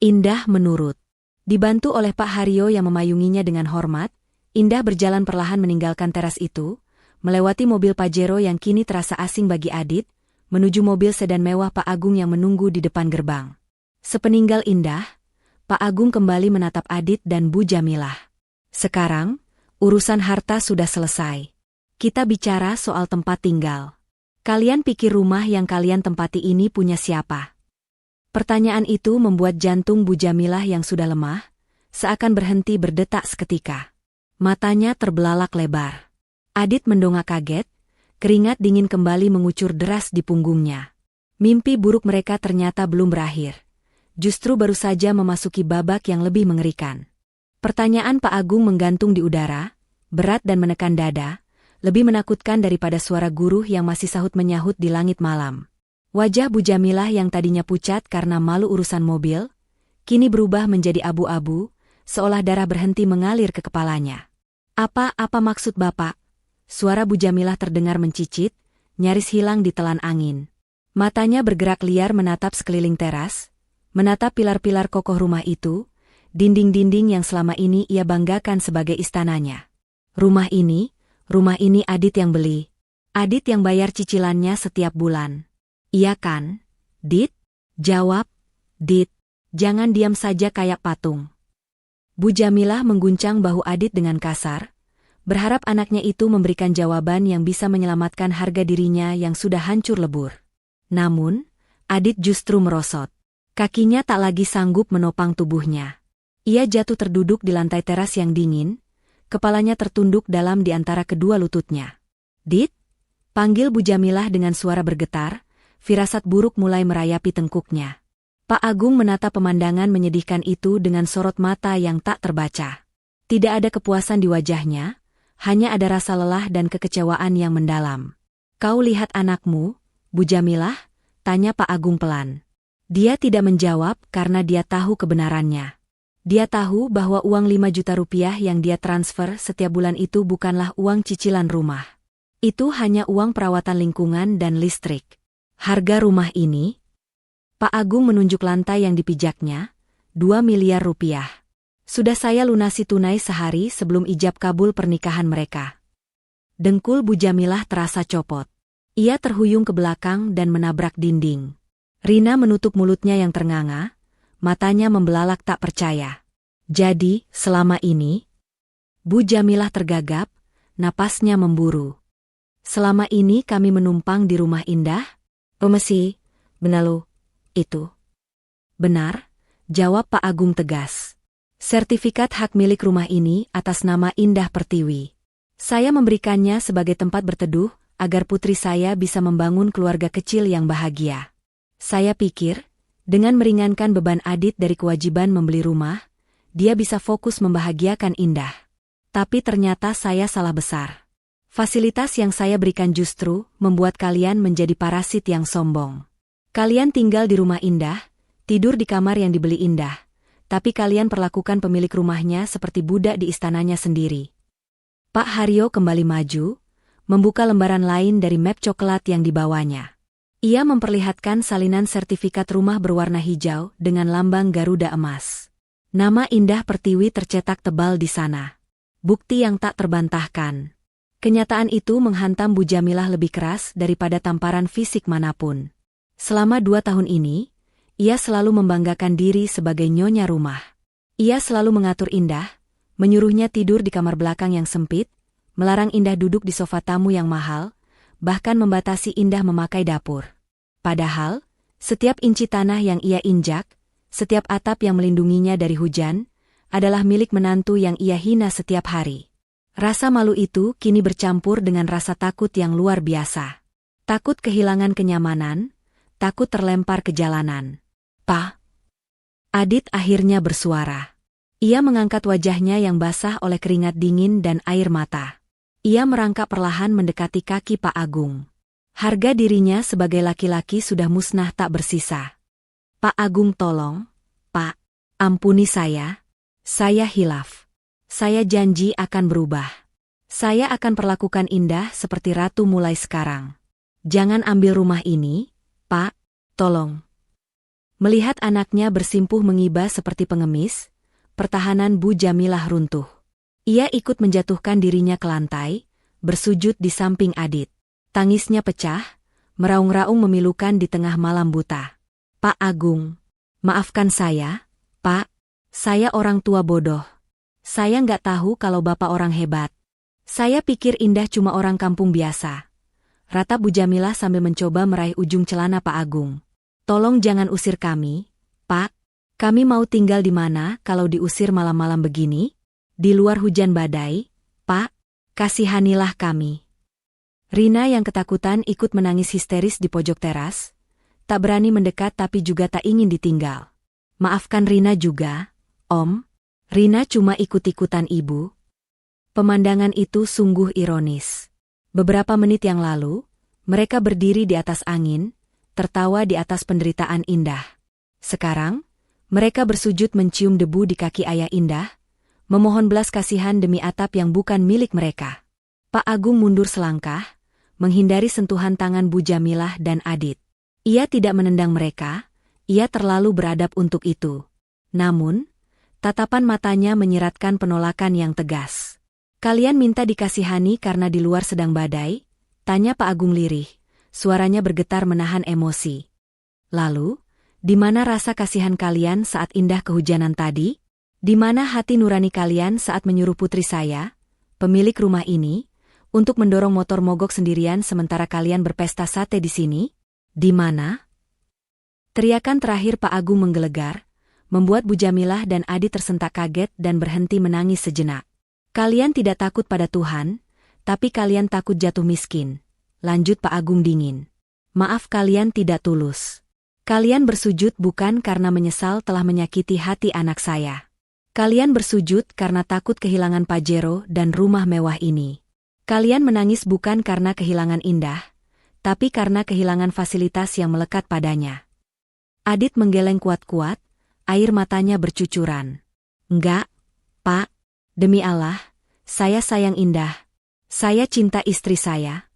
S1: Indah menurut. Dibantu oleh Pak Haryo yang memayunginya dengan hormat, Indah berjalan perlahan meninggalkan teras itu, melewati mobil Pajero yang kini terasa asing bagi Adit, menuju mobil sedan mewah Pak Agung yang menunggu di depan gerbang. Sepeninggal Indah, Pak Agung kembali menatap Adit dan Bu Jamilah. Sekarang, urusan harta sudah selesai. Kita bicara soal tempat tinggal. Kalian pikir rumah yang kalian tempati ini punya siapa? Pertanyaan itu membuat jantung Bu Jamilah yang sudah lemah, seakan berhenti berdetak seketika. Matanya terbelalak lebar. Adit mendongak kaget, keringat dingin kembali mengucur deras di punggungnya. Mimpi buruk mereka ternyata belum berakhir. Justru baru saja memasuki babak yang lebih mengerikan. Pertanyaan Pak Agung menggantung di udara, berat dan menekan dada, lebih menakutkan daripada suara guru yang masih sahut-menyahut di langit malam. Wajah Bu Jamilah yang tadinya pucat karena malu urusan mobil, kini berubah menjadi abu-abu, seolah darah berhenti mengalir ke kepalanya. Apa maksud Bapak? Suara Bu Jamilah terdengar mencicit, nyaris hilang di telan angin. Matanya bergerak liar menatap sekeliling teras, menatap pilar-pilar kokoh rumah itu, dinding-dinding yang selama ini ia banggakan sebagai istananya. Rumah ini Adit yang beli. Adit yang bayar cicilannya setiap bulan. Iya kan, Dit? Jawab, Dit. Jangan diam saja kayak patung. Bu Jamilah mengguncang bahu Adit dengan kasar, berharap anaknya itu memberikan jawaban yang bisa menyelamatkan harga dirinya yang sudah hancur lebur. Namun, Adit justru merosot. Kakinya tak lagi sanggup menopang tubuhnya. Ia jatuh terduduk di lantai teras yang dingin, kepalanya tertunduk dalam di antara kedua lututnya. Dit? Panggil Bu Jamilah dengan suara bergetar, firasat buruk mulai merayapi tengkuknya. Pak Agung menatap pemandangan menyedihkan itu dengan sorot mata yang tak terbaca. Tidak ada kepuasan di wajahnya, hanya ada rasa lelah dan kekecewaan yang mendalam. Kau lihat anakmu, Bu Jamilah? Tanya Pak Agung pelan. Dia tidak menjawab karena dia tahu kebenarannya. Dia tahu bahwa uang 5 juta rupiah yang dia transfer setiap bulan itu bukanlah uang cicilan rumah. Itu hanya uang perawatan lingkungan dan listrik. Harga rumah ini? Pak Agung menunjuk lantai yang dipijaknya, 2 miliar rupiah. Sudah saya lunasi tunai sehari sebelum ijab kabul pernikahan mereka. Dengkul Bu Jamilah terasa copot. Ia terhuyung ke belakang dan menabrak dinding. Rina menutup mulutnya yang ternganga, matanya membelalak tak percaya. Jadi, selama ini, Bu Jamilah tergagap, napasnya memburu. Selama ini kami menumpang di rumah indah? Mesi, benalu, itu. Benar, jawab Pak Agung tegas. Sertifikat hak milik rumah ini atas nama Indah Pertiwi. Saya memberikannya sebagai tempat berteduh, agar putri saya bisa membangun keluarga kecil yang bahagia. Saya pikir, dengan meringankan beban Adit dari kewajiban membeli rumah, dia bisa fokus membahagiakan Indah. Tapi ternyata saya salah besar. Fasilitas yang saya berikan justru membuat kalian menjadi parasit yang sombong. Kalian tinggal di rumah Indah, tidur di kamar yang dibeli Indah, tapi kalian perlakukan pemilik rumahnya seperti budak di istananya sendiri. Pak Haryo kembali maju, membuka lembaran lain dari map coklat yang dibawanya. Ia memperlihatkan salinan sertifikat rumah berwarna hijau dengan lambang Garuda emas. Nama Indah Pertiwi tercetak tebal di sana. Bukti yang tak terbantahkan. Kenyataan itu menghantam Bu Jamilah lebih keras daripada tamparan fisik manapun. Selama 2 tahun ini, ia selalu membanggakan diri sebagai nyonya rumah. Ia selalu mengatur Indah, menyuruhnya tidur di kamar belakang yang sempit, melarang Indah duduk di sofa tamu yang mahal, bahkan membatasi Indah memakai dapur. Padahal, setiap inci tanah yang ia injak, setiap atap yang melindunginya dari hujan, adalah milik menantu yang ia hina setiap hari. Rasa malu itu kini bercampur dengan rasa takut yang luar biasa. Takut kehilangan kenyamanan, takut terlempar ke jalanan. "Pa." Adit akhirnya bersuara. Ia mengangkat wajahnya yang basah oleh keringat dingin dan air mata. Ia merangkak perlahan mendekati kaki Pak Agung. Harga dirinya sebagai laki-laki sudah musnah tak bersisa. "Pak Agung, tolong, Pak. Ampuni saya. Saya hilaf. Saya janji akan berubah. Saya akan perlakukan Indah seperti ratu mulai sekarang. Jangan ambil rumah ini, Pak. Tolong." Melihat anaknya bersimpuh mengiba seperti pengemis, pertahanan Bu Jamilah runtuh. Ia ikut menjatuhkan dirinya ke lantai, bersujud di samping Adit. Tangisnya pecah, meraung-raung memilukan di tengah malam buta. "Pak Agung, maafkan saya, Pak. Saya orang tua bodoh. Saya nggak tahu kalau Bapak orang hebat. Saya pikir Indah cuma orang kampung biasa." Ratap Bu Jamilah sambil mencoba meraih ujung celana Pak Agung. "Tolong jangan usir kami, Pak. Kami mau tinggal di mana kalau diusir malam-malam begini? Di luar hujan badai, Pak. Kasihanilah kami." Rina yang ketakutan ikut menangis histeris di pojok teras, tak berani mendekat tapi juga tak ingin ditinggal. "Maafkan Rina juga, Om. Rina cuma ikut-ikutan Ibu." Pemandangan itu sungguh ironis. Beberapa menit yang lalu, mereka berdiri di atas angin, tertawa di atas penderitaan Indah. Sekarang, mereka bersujud mencium debu di kaki ayah Indah, memohon belas kasihan demi atap yang bukan milik mereka. Pak Agung mundur selangkah, menghindari sentuhan tangan Bu Jamilah dan Adit. Ia tidak menendang mereka, ia terlalu beradab untuk itu. Namun, tatapan matanya menyiratkan penolakan yang tegas. "Kalian minta dikasihani karena di luar sedang badai?" tanya Pak Agung lirih, suaranya bergetar menahan emosi. "Lalu, di mana rasa kasihan kalian saat Indah kehujanan tadi? Di mana hati nurani kalian saat menyuruh putri saya, pemilik rumah ini, untuk mendorong motor mogok sendirian sementara kalian berpesta sate di sini? Di mana?" Teriakan terakhir Pak Agung menggelegar, membuat Bu Jamilah dan Adit tersentak kaget dan berhenti menangis sejenak. "Kalian tidak takut pada Tuhan, tapi kalian takut jatuh miskin," lanjut Pak Agung dingin. "Maaf, kalian tidak tulus. Kalian bersujud bukan karena menyesal telah menyakiti hati anak saya. Kalian bersujud karena takut kehilangan Pajero dan rumah mewah ini. Kalian menangis bukan karena kehilangan Indah, tapi karena kehilangan fasilitas yang melekat padanya." Adit menggeleng kuat-kuat, air matanya bercucuran. "Enggak, Pak. Demi Allah, saya sayang Indah. Saya cinta istri saya."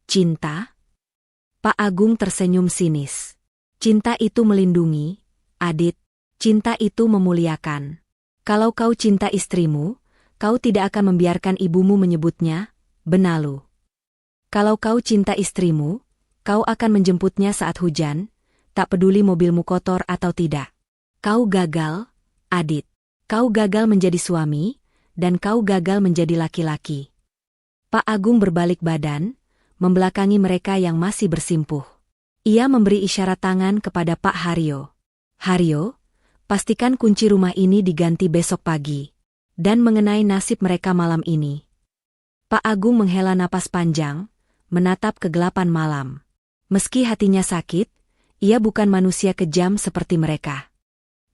S1: "Cinta?" Pak Agung tersenyum sinis. "Cinta itu melindungi, Adit. Cinta itu memuliakan. Kalau kau cinta istrimu, kau tidak akan membiarkan ibumu menyebutnya benalu." Kalau kau cinta istrimu, kau akan menjemputnya saat hujan, tak peduli mobilmu kotor atau tidak. Kau gagal, Adit. Kau gagal menjadi suami, dan kau gagal menjadi laki-laki. Pak Agung berbalik badan, membelakangi mereka yang masih bersimpuh. Ia memberi isyarat tangan kepada Pak Haryo. Haryo, pastikan kunci rumah ini diganti besok pagi. Dan mengenai nasib mereka malam ini. Pak Agung menghela napas panjang, menatap kegelapan malam. Meski hatinya sakit, ia bukan manusia kejam seperti mereka.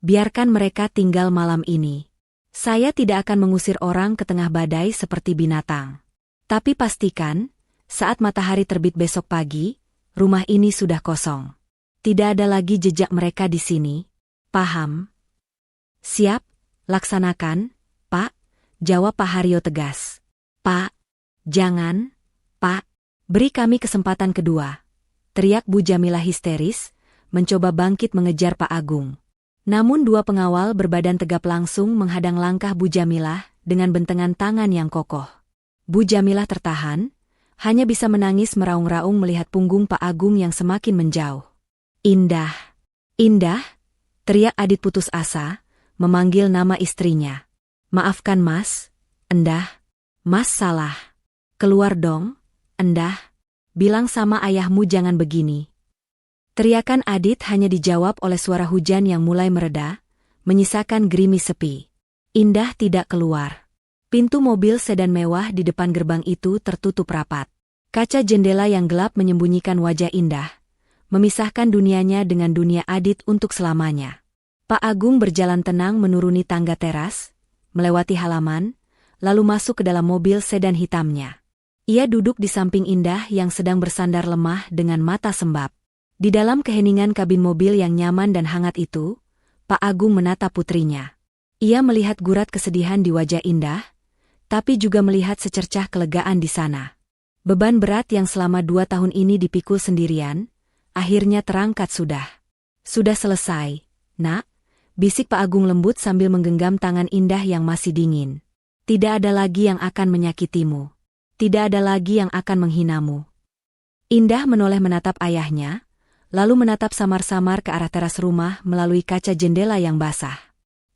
S1: Biarkan mereka tinggal malam ini. Saya tidak akan mengusir orang ke tengah badai seperti binatang. Tapi pastikan, saat matahari terbit besok pagi, rumah ini sudah kosong. Tidak ada lagi jejak mereka di sini. Paham? Siap, laksanakan, Pak, jawab Pak Haryo tegas. Pak, jangan, Pak, beri kami kesempatan kedua. Teriak Bu Jamilah histeris, mencoba bangkit mengejar Pak Agung. Namun dua pengawal berbadan tegap langsung menghadang langkah Bu Jamilah dengan bentengan tangan yang kokoh. Bu Jamilah tertahan, hanya bisa menangis meraung-raung melihat punggung Pak Agung yang semakin menjauh. Indah, Indah, teriak Adit putus asa, memanggil nama istrinya. Maafkan Mas, Endah, Mas salah. Keluar dong, Endah, bilang sama ayahmu jangan begini. Teriakan Adit hanya dijawab oleh suara hujan yang mulai mereda, menyisakan gerimis sepi. Indah tidak keluar. Pintu mobil sedan mewah di depan gerbang itu tertutup rapat. Kaca jendela yang gelap menyembunyikan wajah Indah, memisahkan dunianya dengan dunia Adit untuk selamanya. Pak Agung berjalan tenang menuruni tangga teras, melewati halaman, lalu masuk ke dalam mobil sedan hitamnya. Ia duduk di samping Indah yang sedang bersandar lemah dengan mata sembab. Di dalam keheningan kabin mobil yang nyaman dan hangat itu, Pak Agung menatap putrinya. Ia melihat gurat kesedihan di wajah Indah, tapi juga melihat secercah kelegaan di sana. Beban berat yang selama 2 tahun ini dipikul sendirian, akhirnya terangkat sudah. Sudah selesai, Nak, bisik Pak Agung lembut sambil menggenggam tangan Indah yang masih dingin. Tidak ada lagi yang akan menyakitimu. Tidak ada lagi yang akan menghinamu. Indah menoleh menatap ayahnya, lalu menatap samar-samar ke arah teras rumah melalui kaca jendela yang basah.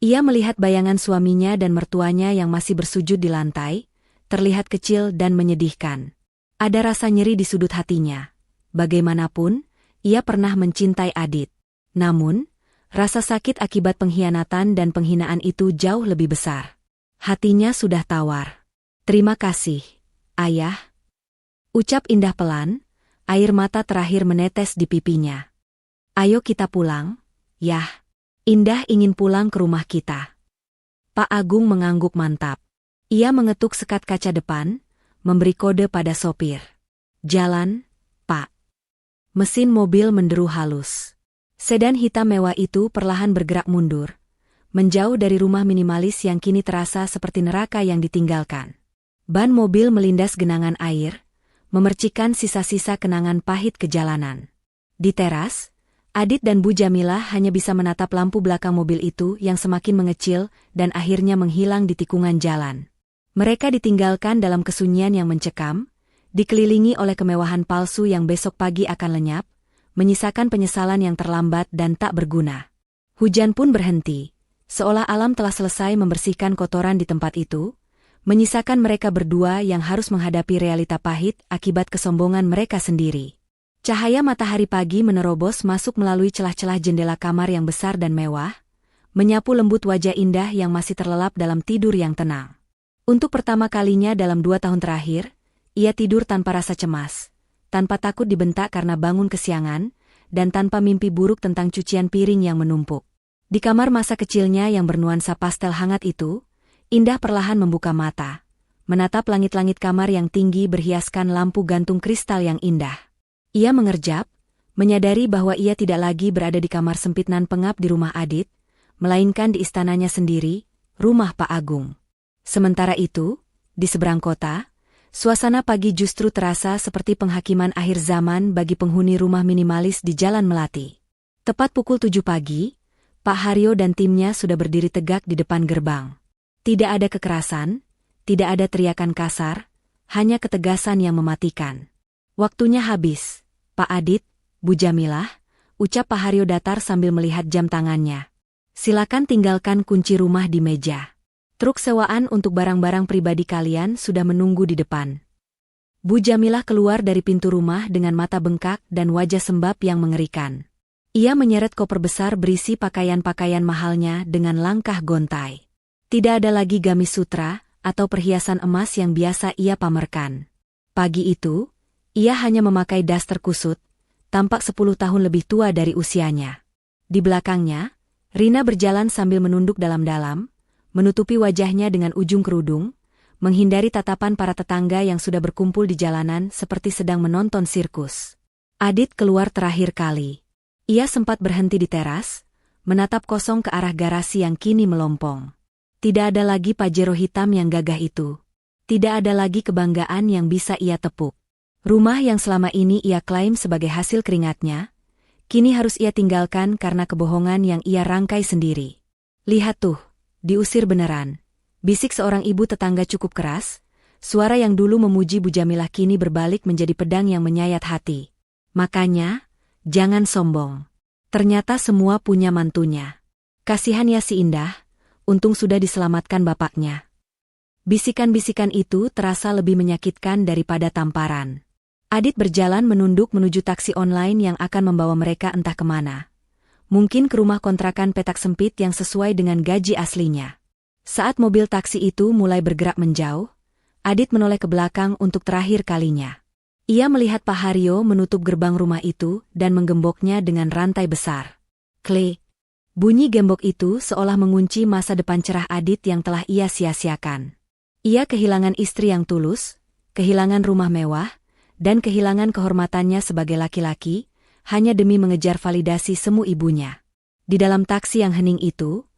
S1: Ia melihat bayangan suaminya dan mertuanya yang masih bersujud di lantai, terlihat kecil dan menyedihkan. Ada rasa nyeri di sudut hatinya. Bagaimanapun, ia pernah mencintai Adit. Namun, rasa sakit akibat pengkhianatan dan penghinaan itu jauh lebih besar. Hatinya sudah tawar. Terima kasih, Ayah. Ucap Indah pelan, air mata terakhir menetes di pipinya. Ayo kita pulang, Yah. Indah ingin pulang ke rumah kita. Pak Agung mengangguk mantap. Ia mengetuk sekat kaca depan, memberi kode pada sopir. Jalan, Pak. Mesin mobil menderu halus. Sedan hitam mewah itu perlahan bergerak mundur, menjauh dari rumah minimalis yang kini terasa seperti neraka yang ditinggalkan. Ban mobil melindas genangan air, memercikan sisa-sisa kenangan pahit kejalanan. Di teras, Adit dan Bu Jamilah hanya bisa menatap lampu belakang mobil itu yang semakin mengecil dan akhirnya menghilang di tikungan jalan. Mereka ditinggalkan dalam kesunyian yang mencekam, dikelilingi oleh kemewahan palsu yang besok pagi akan lenyap, menyisakan penyesalan yang terlambat dan tak berguna. Hujan pun berhenti, seolah alam telah selesai membersihkan kotoran di tempat itu, menyisakan mereka berdua yang harus menghadapi realita pahit akibat kesombongan mereka sendiri. Cahaya matahari pagi menerobos masuk melalui celah-celah jendela kamar yang besar dan mewah, menyapu lembut wajah Indah yang masih terlelap dalam tidur yang tenang. Untuk pertama kalinya dalam 2 tahun terakhir, ia tidur tanpa rasa cemas, tanpa takut dibentak karena bangun kesiangan, dan tanpa mimpi buruk tentang cucian piring yang menumpuk. Di kamar masa kecilnya yang bernuansa pastel hangat itu, Indah perlahan membuka mata, menatap langit-langit kamar yang tinggi berhiaskan lampu gantung kristal yang indah. Ia mengerjap, menyadari bahwa ia tidak lagi berada di kamar sempit nan pengap di rumah Adit, melainkan di istananya sendiri, rumah Pak Agung. Sementara itu, di seberang kota, suasana pagi justru terasa seperti penghakiman akhir zaman bagi penghuni rumah minimalis di Jalan Melati. Tepat pukul 7 pagi, Pak Haryo dan timnya sudah berdiri tegak di depan gerbang. Tidak ada kekerasan, tidak ada teriakan kasar, hanya ketegasan yang mematikan. Waktunya habis, Pak Adit, Bu Jamilah, ucap Pak Haryo datar sambil melihat jam tangannya. Silakan tinggalkan kunci rumah di meja. Truk sewaan untuk barang-barang pribadi kalian sudah menunggu di depan. Bu Jamilah keluar dari pintu rumah dengan mata bengkak dan wajah sembab yang mengerikan. Ia menyeret koper besar berisi pakaian-pakaian mahalnya dengan langkah gontai. Tidak ada lagi gamis sutra atau perhiasan emas yang biasa ia pamerkan. Pagi itu, ia hanya memakai das terkusut, tampak 10 tahun lebih tua dari usianya. Di belakangnya, Rina berjalan sambil menunduk dalam-dalam, menutupi wajahnya dengan ujung kerudung, menghindari tatapan para tetangga yang sudah berkumpul di jalanan seperti sedang menonton sirkus. Adit keluar terakhir kali. Ia sempat berhenti di teras, menatap kosong ke arah garasi yang kini melompong. Tidak ada lagi Pajero hitam yang gagah itu. Tidak ada lagi kebanggaan yang bisa ia tepuk. Rumah yang selama ini ia klaim sebagai hasil keringatnya, kini harus ia tinggalkan karena kebohongan yang ia rangkai sendiri. Lihat tuh, diusir beneran. Bisik seorang ibu tetangga cukup keras, suara yang dulu memuji Bu Jamilah kini berbalik menjadi pedang yang menyayat hati. Makanya, jangan sombong. Ternyata semua punya mantunya. Kasihan ya si Indah, untung sudah diselamatkan bapaknya. Bisikan-bisikan itu terasa lebih menyakitkan daripada tamparan. Adit berjalan menunduk menuju taksi online yang akan membawa mereka entah kemana. Mungkin ke rumah kontrakan petak sempit yang sesuai dengan gaji aslinya. Saat mobil taksi itu mulai bergerak menjauh, Adit menoleh ke belakang untuk terakhir kalinya. Ia melihat Pak Haryo menutup gerbang rumah itu dan menggemboknya dengan rantai besar. Klik! Bunyi gembok itu seolah mengunci masa depan cerah Adit yang telah ia sia-siakan. Ia kehilangan istri yang tulus, kehilangan rumah mewah, dan kehilangan kehormatannya sebagai laki-laki, hanya demi mengejar validasi semu ibunya. Di dalam taksi yang hening itu,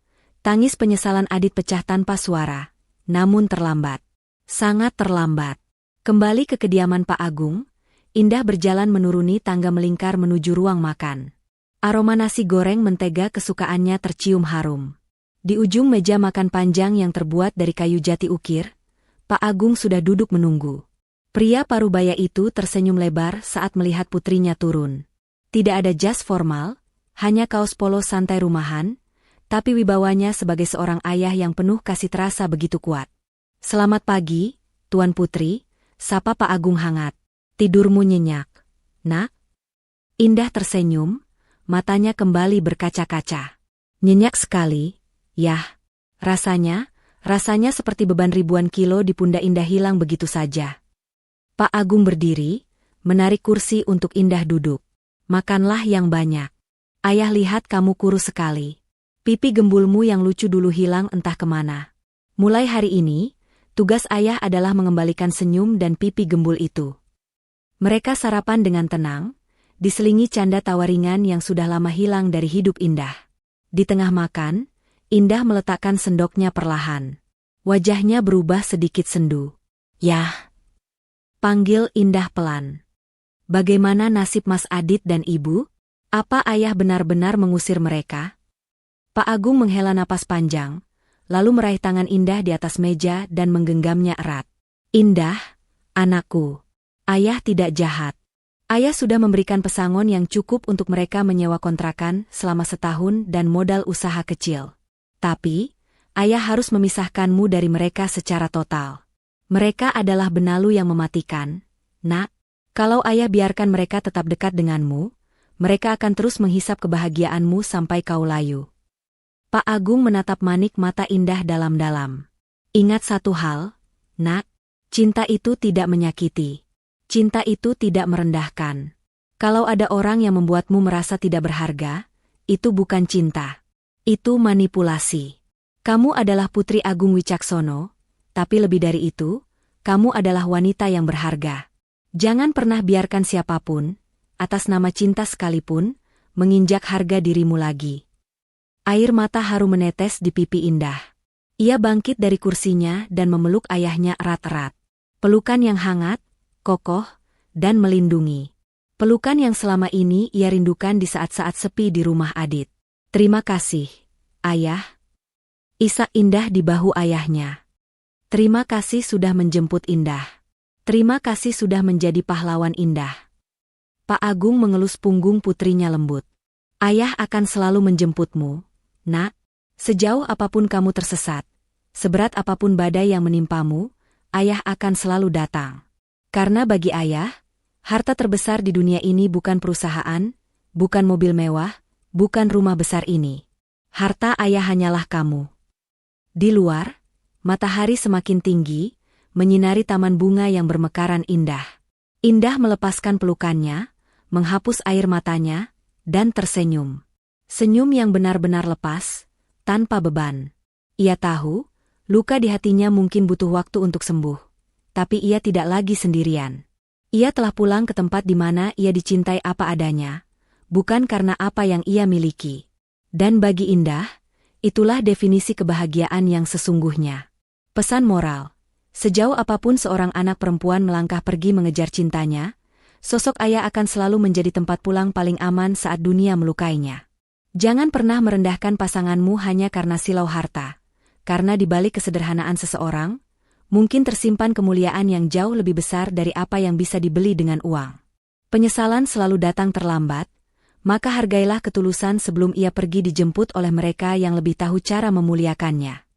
S1: tangis penyesalan Adit pecah tanpa suara, namun terlambat. Sangat terlambat. Kembali ke kediaman Pak Agung, Indah berjalan menuruni tangga melingkar menuju ruang makan. Aroma nasi goreng mentega kesukaannya tercium harum. Di ujung meja makan panjang yang terbuat dari kayu jati ukir, Pak Agung sudah duduk menunggu. Pria parubaya itu tersenyum lebar saat melihat putrinya turun. Tidak ada jas formal, hanya kaos polo santai rumahan, tapi wibawanya sebagai seorang ayah yang penuh kasih terasa begitu kuat. Selamat pagi, Tuan Putri, sapa Pak Agung hangat. Tidurmu nyenyak, Nak? Indah tersenyum, matanya kembali berkaca-kaca. Nyenyak sekali, yah. Rasanya seperti beban ribuan kilo di pundak Indah hilang begitu saja. Pak Agung berdiri, menarik kursi untuk Indah duduk. Makanlah yang banyak. Ayah lihat kamu kurus sekali. Pipi gembulmu yang lucu dulu hilang entah kemana. Mulai hari ini, tugas ayah adalah mengembalikan senyum dan pipi gembul itu. Mereka sarapan dengan tenang, diselingi canda tawa ringan yang sudah lama hilang dari hidup Indah. Di tengah makan, Indah meletakkan sendoknya perlahan. Wajahnya berubah sedikit sendu. Yah! Panggil Indah pelan. Bagaimana nasib Mas Adit dan Ibu? Apa ayah benar-benar mengusir mereka? Pak Agung menghela napas panjang, lalu meraih tangan Indah di atas meja dan menggenggamnya erat. Indah, anakku. Ayah tidak jahat. Ayah sudah memberikan pesangon yang cukup untuk mereka menyewa kontrakan selama setahun dan modal usaha kecil. Tapi, ayah harus memisahkanmu dari mereka secara total. Mereka adalah benalu yang mematikan. Nak, kalau ayah biarkan mereka tetap dekat denganmu, mereka akan terus menghisap kebahagiaanmu sampai kau layu. Pak Agung menatap manik mata Indah dalam-dalam. Ingat satu hal, Nak, cinta itu tidak menyakiti. Cinta itu tidak merendahkan. Kalau ada orang yang membuatmu merasa tidak berharga, itu bukan cinta. Itu manipulasi. Kamu adalah Putri Agung Wicaksono, tapi lebih dari itu, kamu adalah wanita yang berharga. Jangan pernah biarkan siapapun, atas nama cinta sekalipun, menginjak harga dirimu lagi. Air mata haru menetes di pipi Indah. Ia bangkit dari kursinya dan memeluk ayahnya erat-erat. Pelukan yang hangat, kokoh, dan melindungi. Pelukan yang selama ini ia rindukan di saat-saat sepi di rumah Adit. Terima kasih, Ayah. Isak Indah di bahu ayahnya. Terima kasih sudah menjemput Indah. Terima kasih sudah menjadi pahlawan Indah. Pak Agung mengelus punggung putrinya lembut. Ayah akan selalu menjemputmu, nak. Sejauh apapun kamu tersesat, seberat apapun badai yang menimpamu, ayah akan selalu datang. Karena bagi ayah, harta terbesar di dunia ini bukan perusahaan, bukan mobil mewah, bukan rumah besar ini. Harta ayah hanyalah kamu. Di luar, matahari semakin tinggi, menyinari taman bunga yang bermekaran indah. Indah melepaskan pelukannya, menghapus air matanya, dan tersenyum. Senyum yang benar-benar lepas, tanpa beban. Ia tahu, luka di hatinya mungkin butuh waktu untuk sembuh. Tapi ia tidak lagi sendirian. Ia telah pulang ke tempat di mana ia dicintai apa adanya, bukan karena apa yang ia miliki. Dan bagi Indah, itulah definisi kebahagiaan yang sesungguhnya. Pesan moral. Sejauh apapun seorang anak perempuan melangkah pergi mengejar cintanya, sosok ayah akan selalu menjadi tempat pulang paling aman saat dunia melukainya. Jangan pernah merendahkan pasanganmu hanya karena silau harta. Karena di balik kesederhanaan seseorang, mungkin tersimpan kemuliaan yang jauh lebih besar dari apa yang bisa dibeli dengan uang. Penyesalan selalu datang terlambat, maka hargailah ketulusan sebelum ia pergi dijemput oleh mereka yang lebih tahu cara memuliakannya.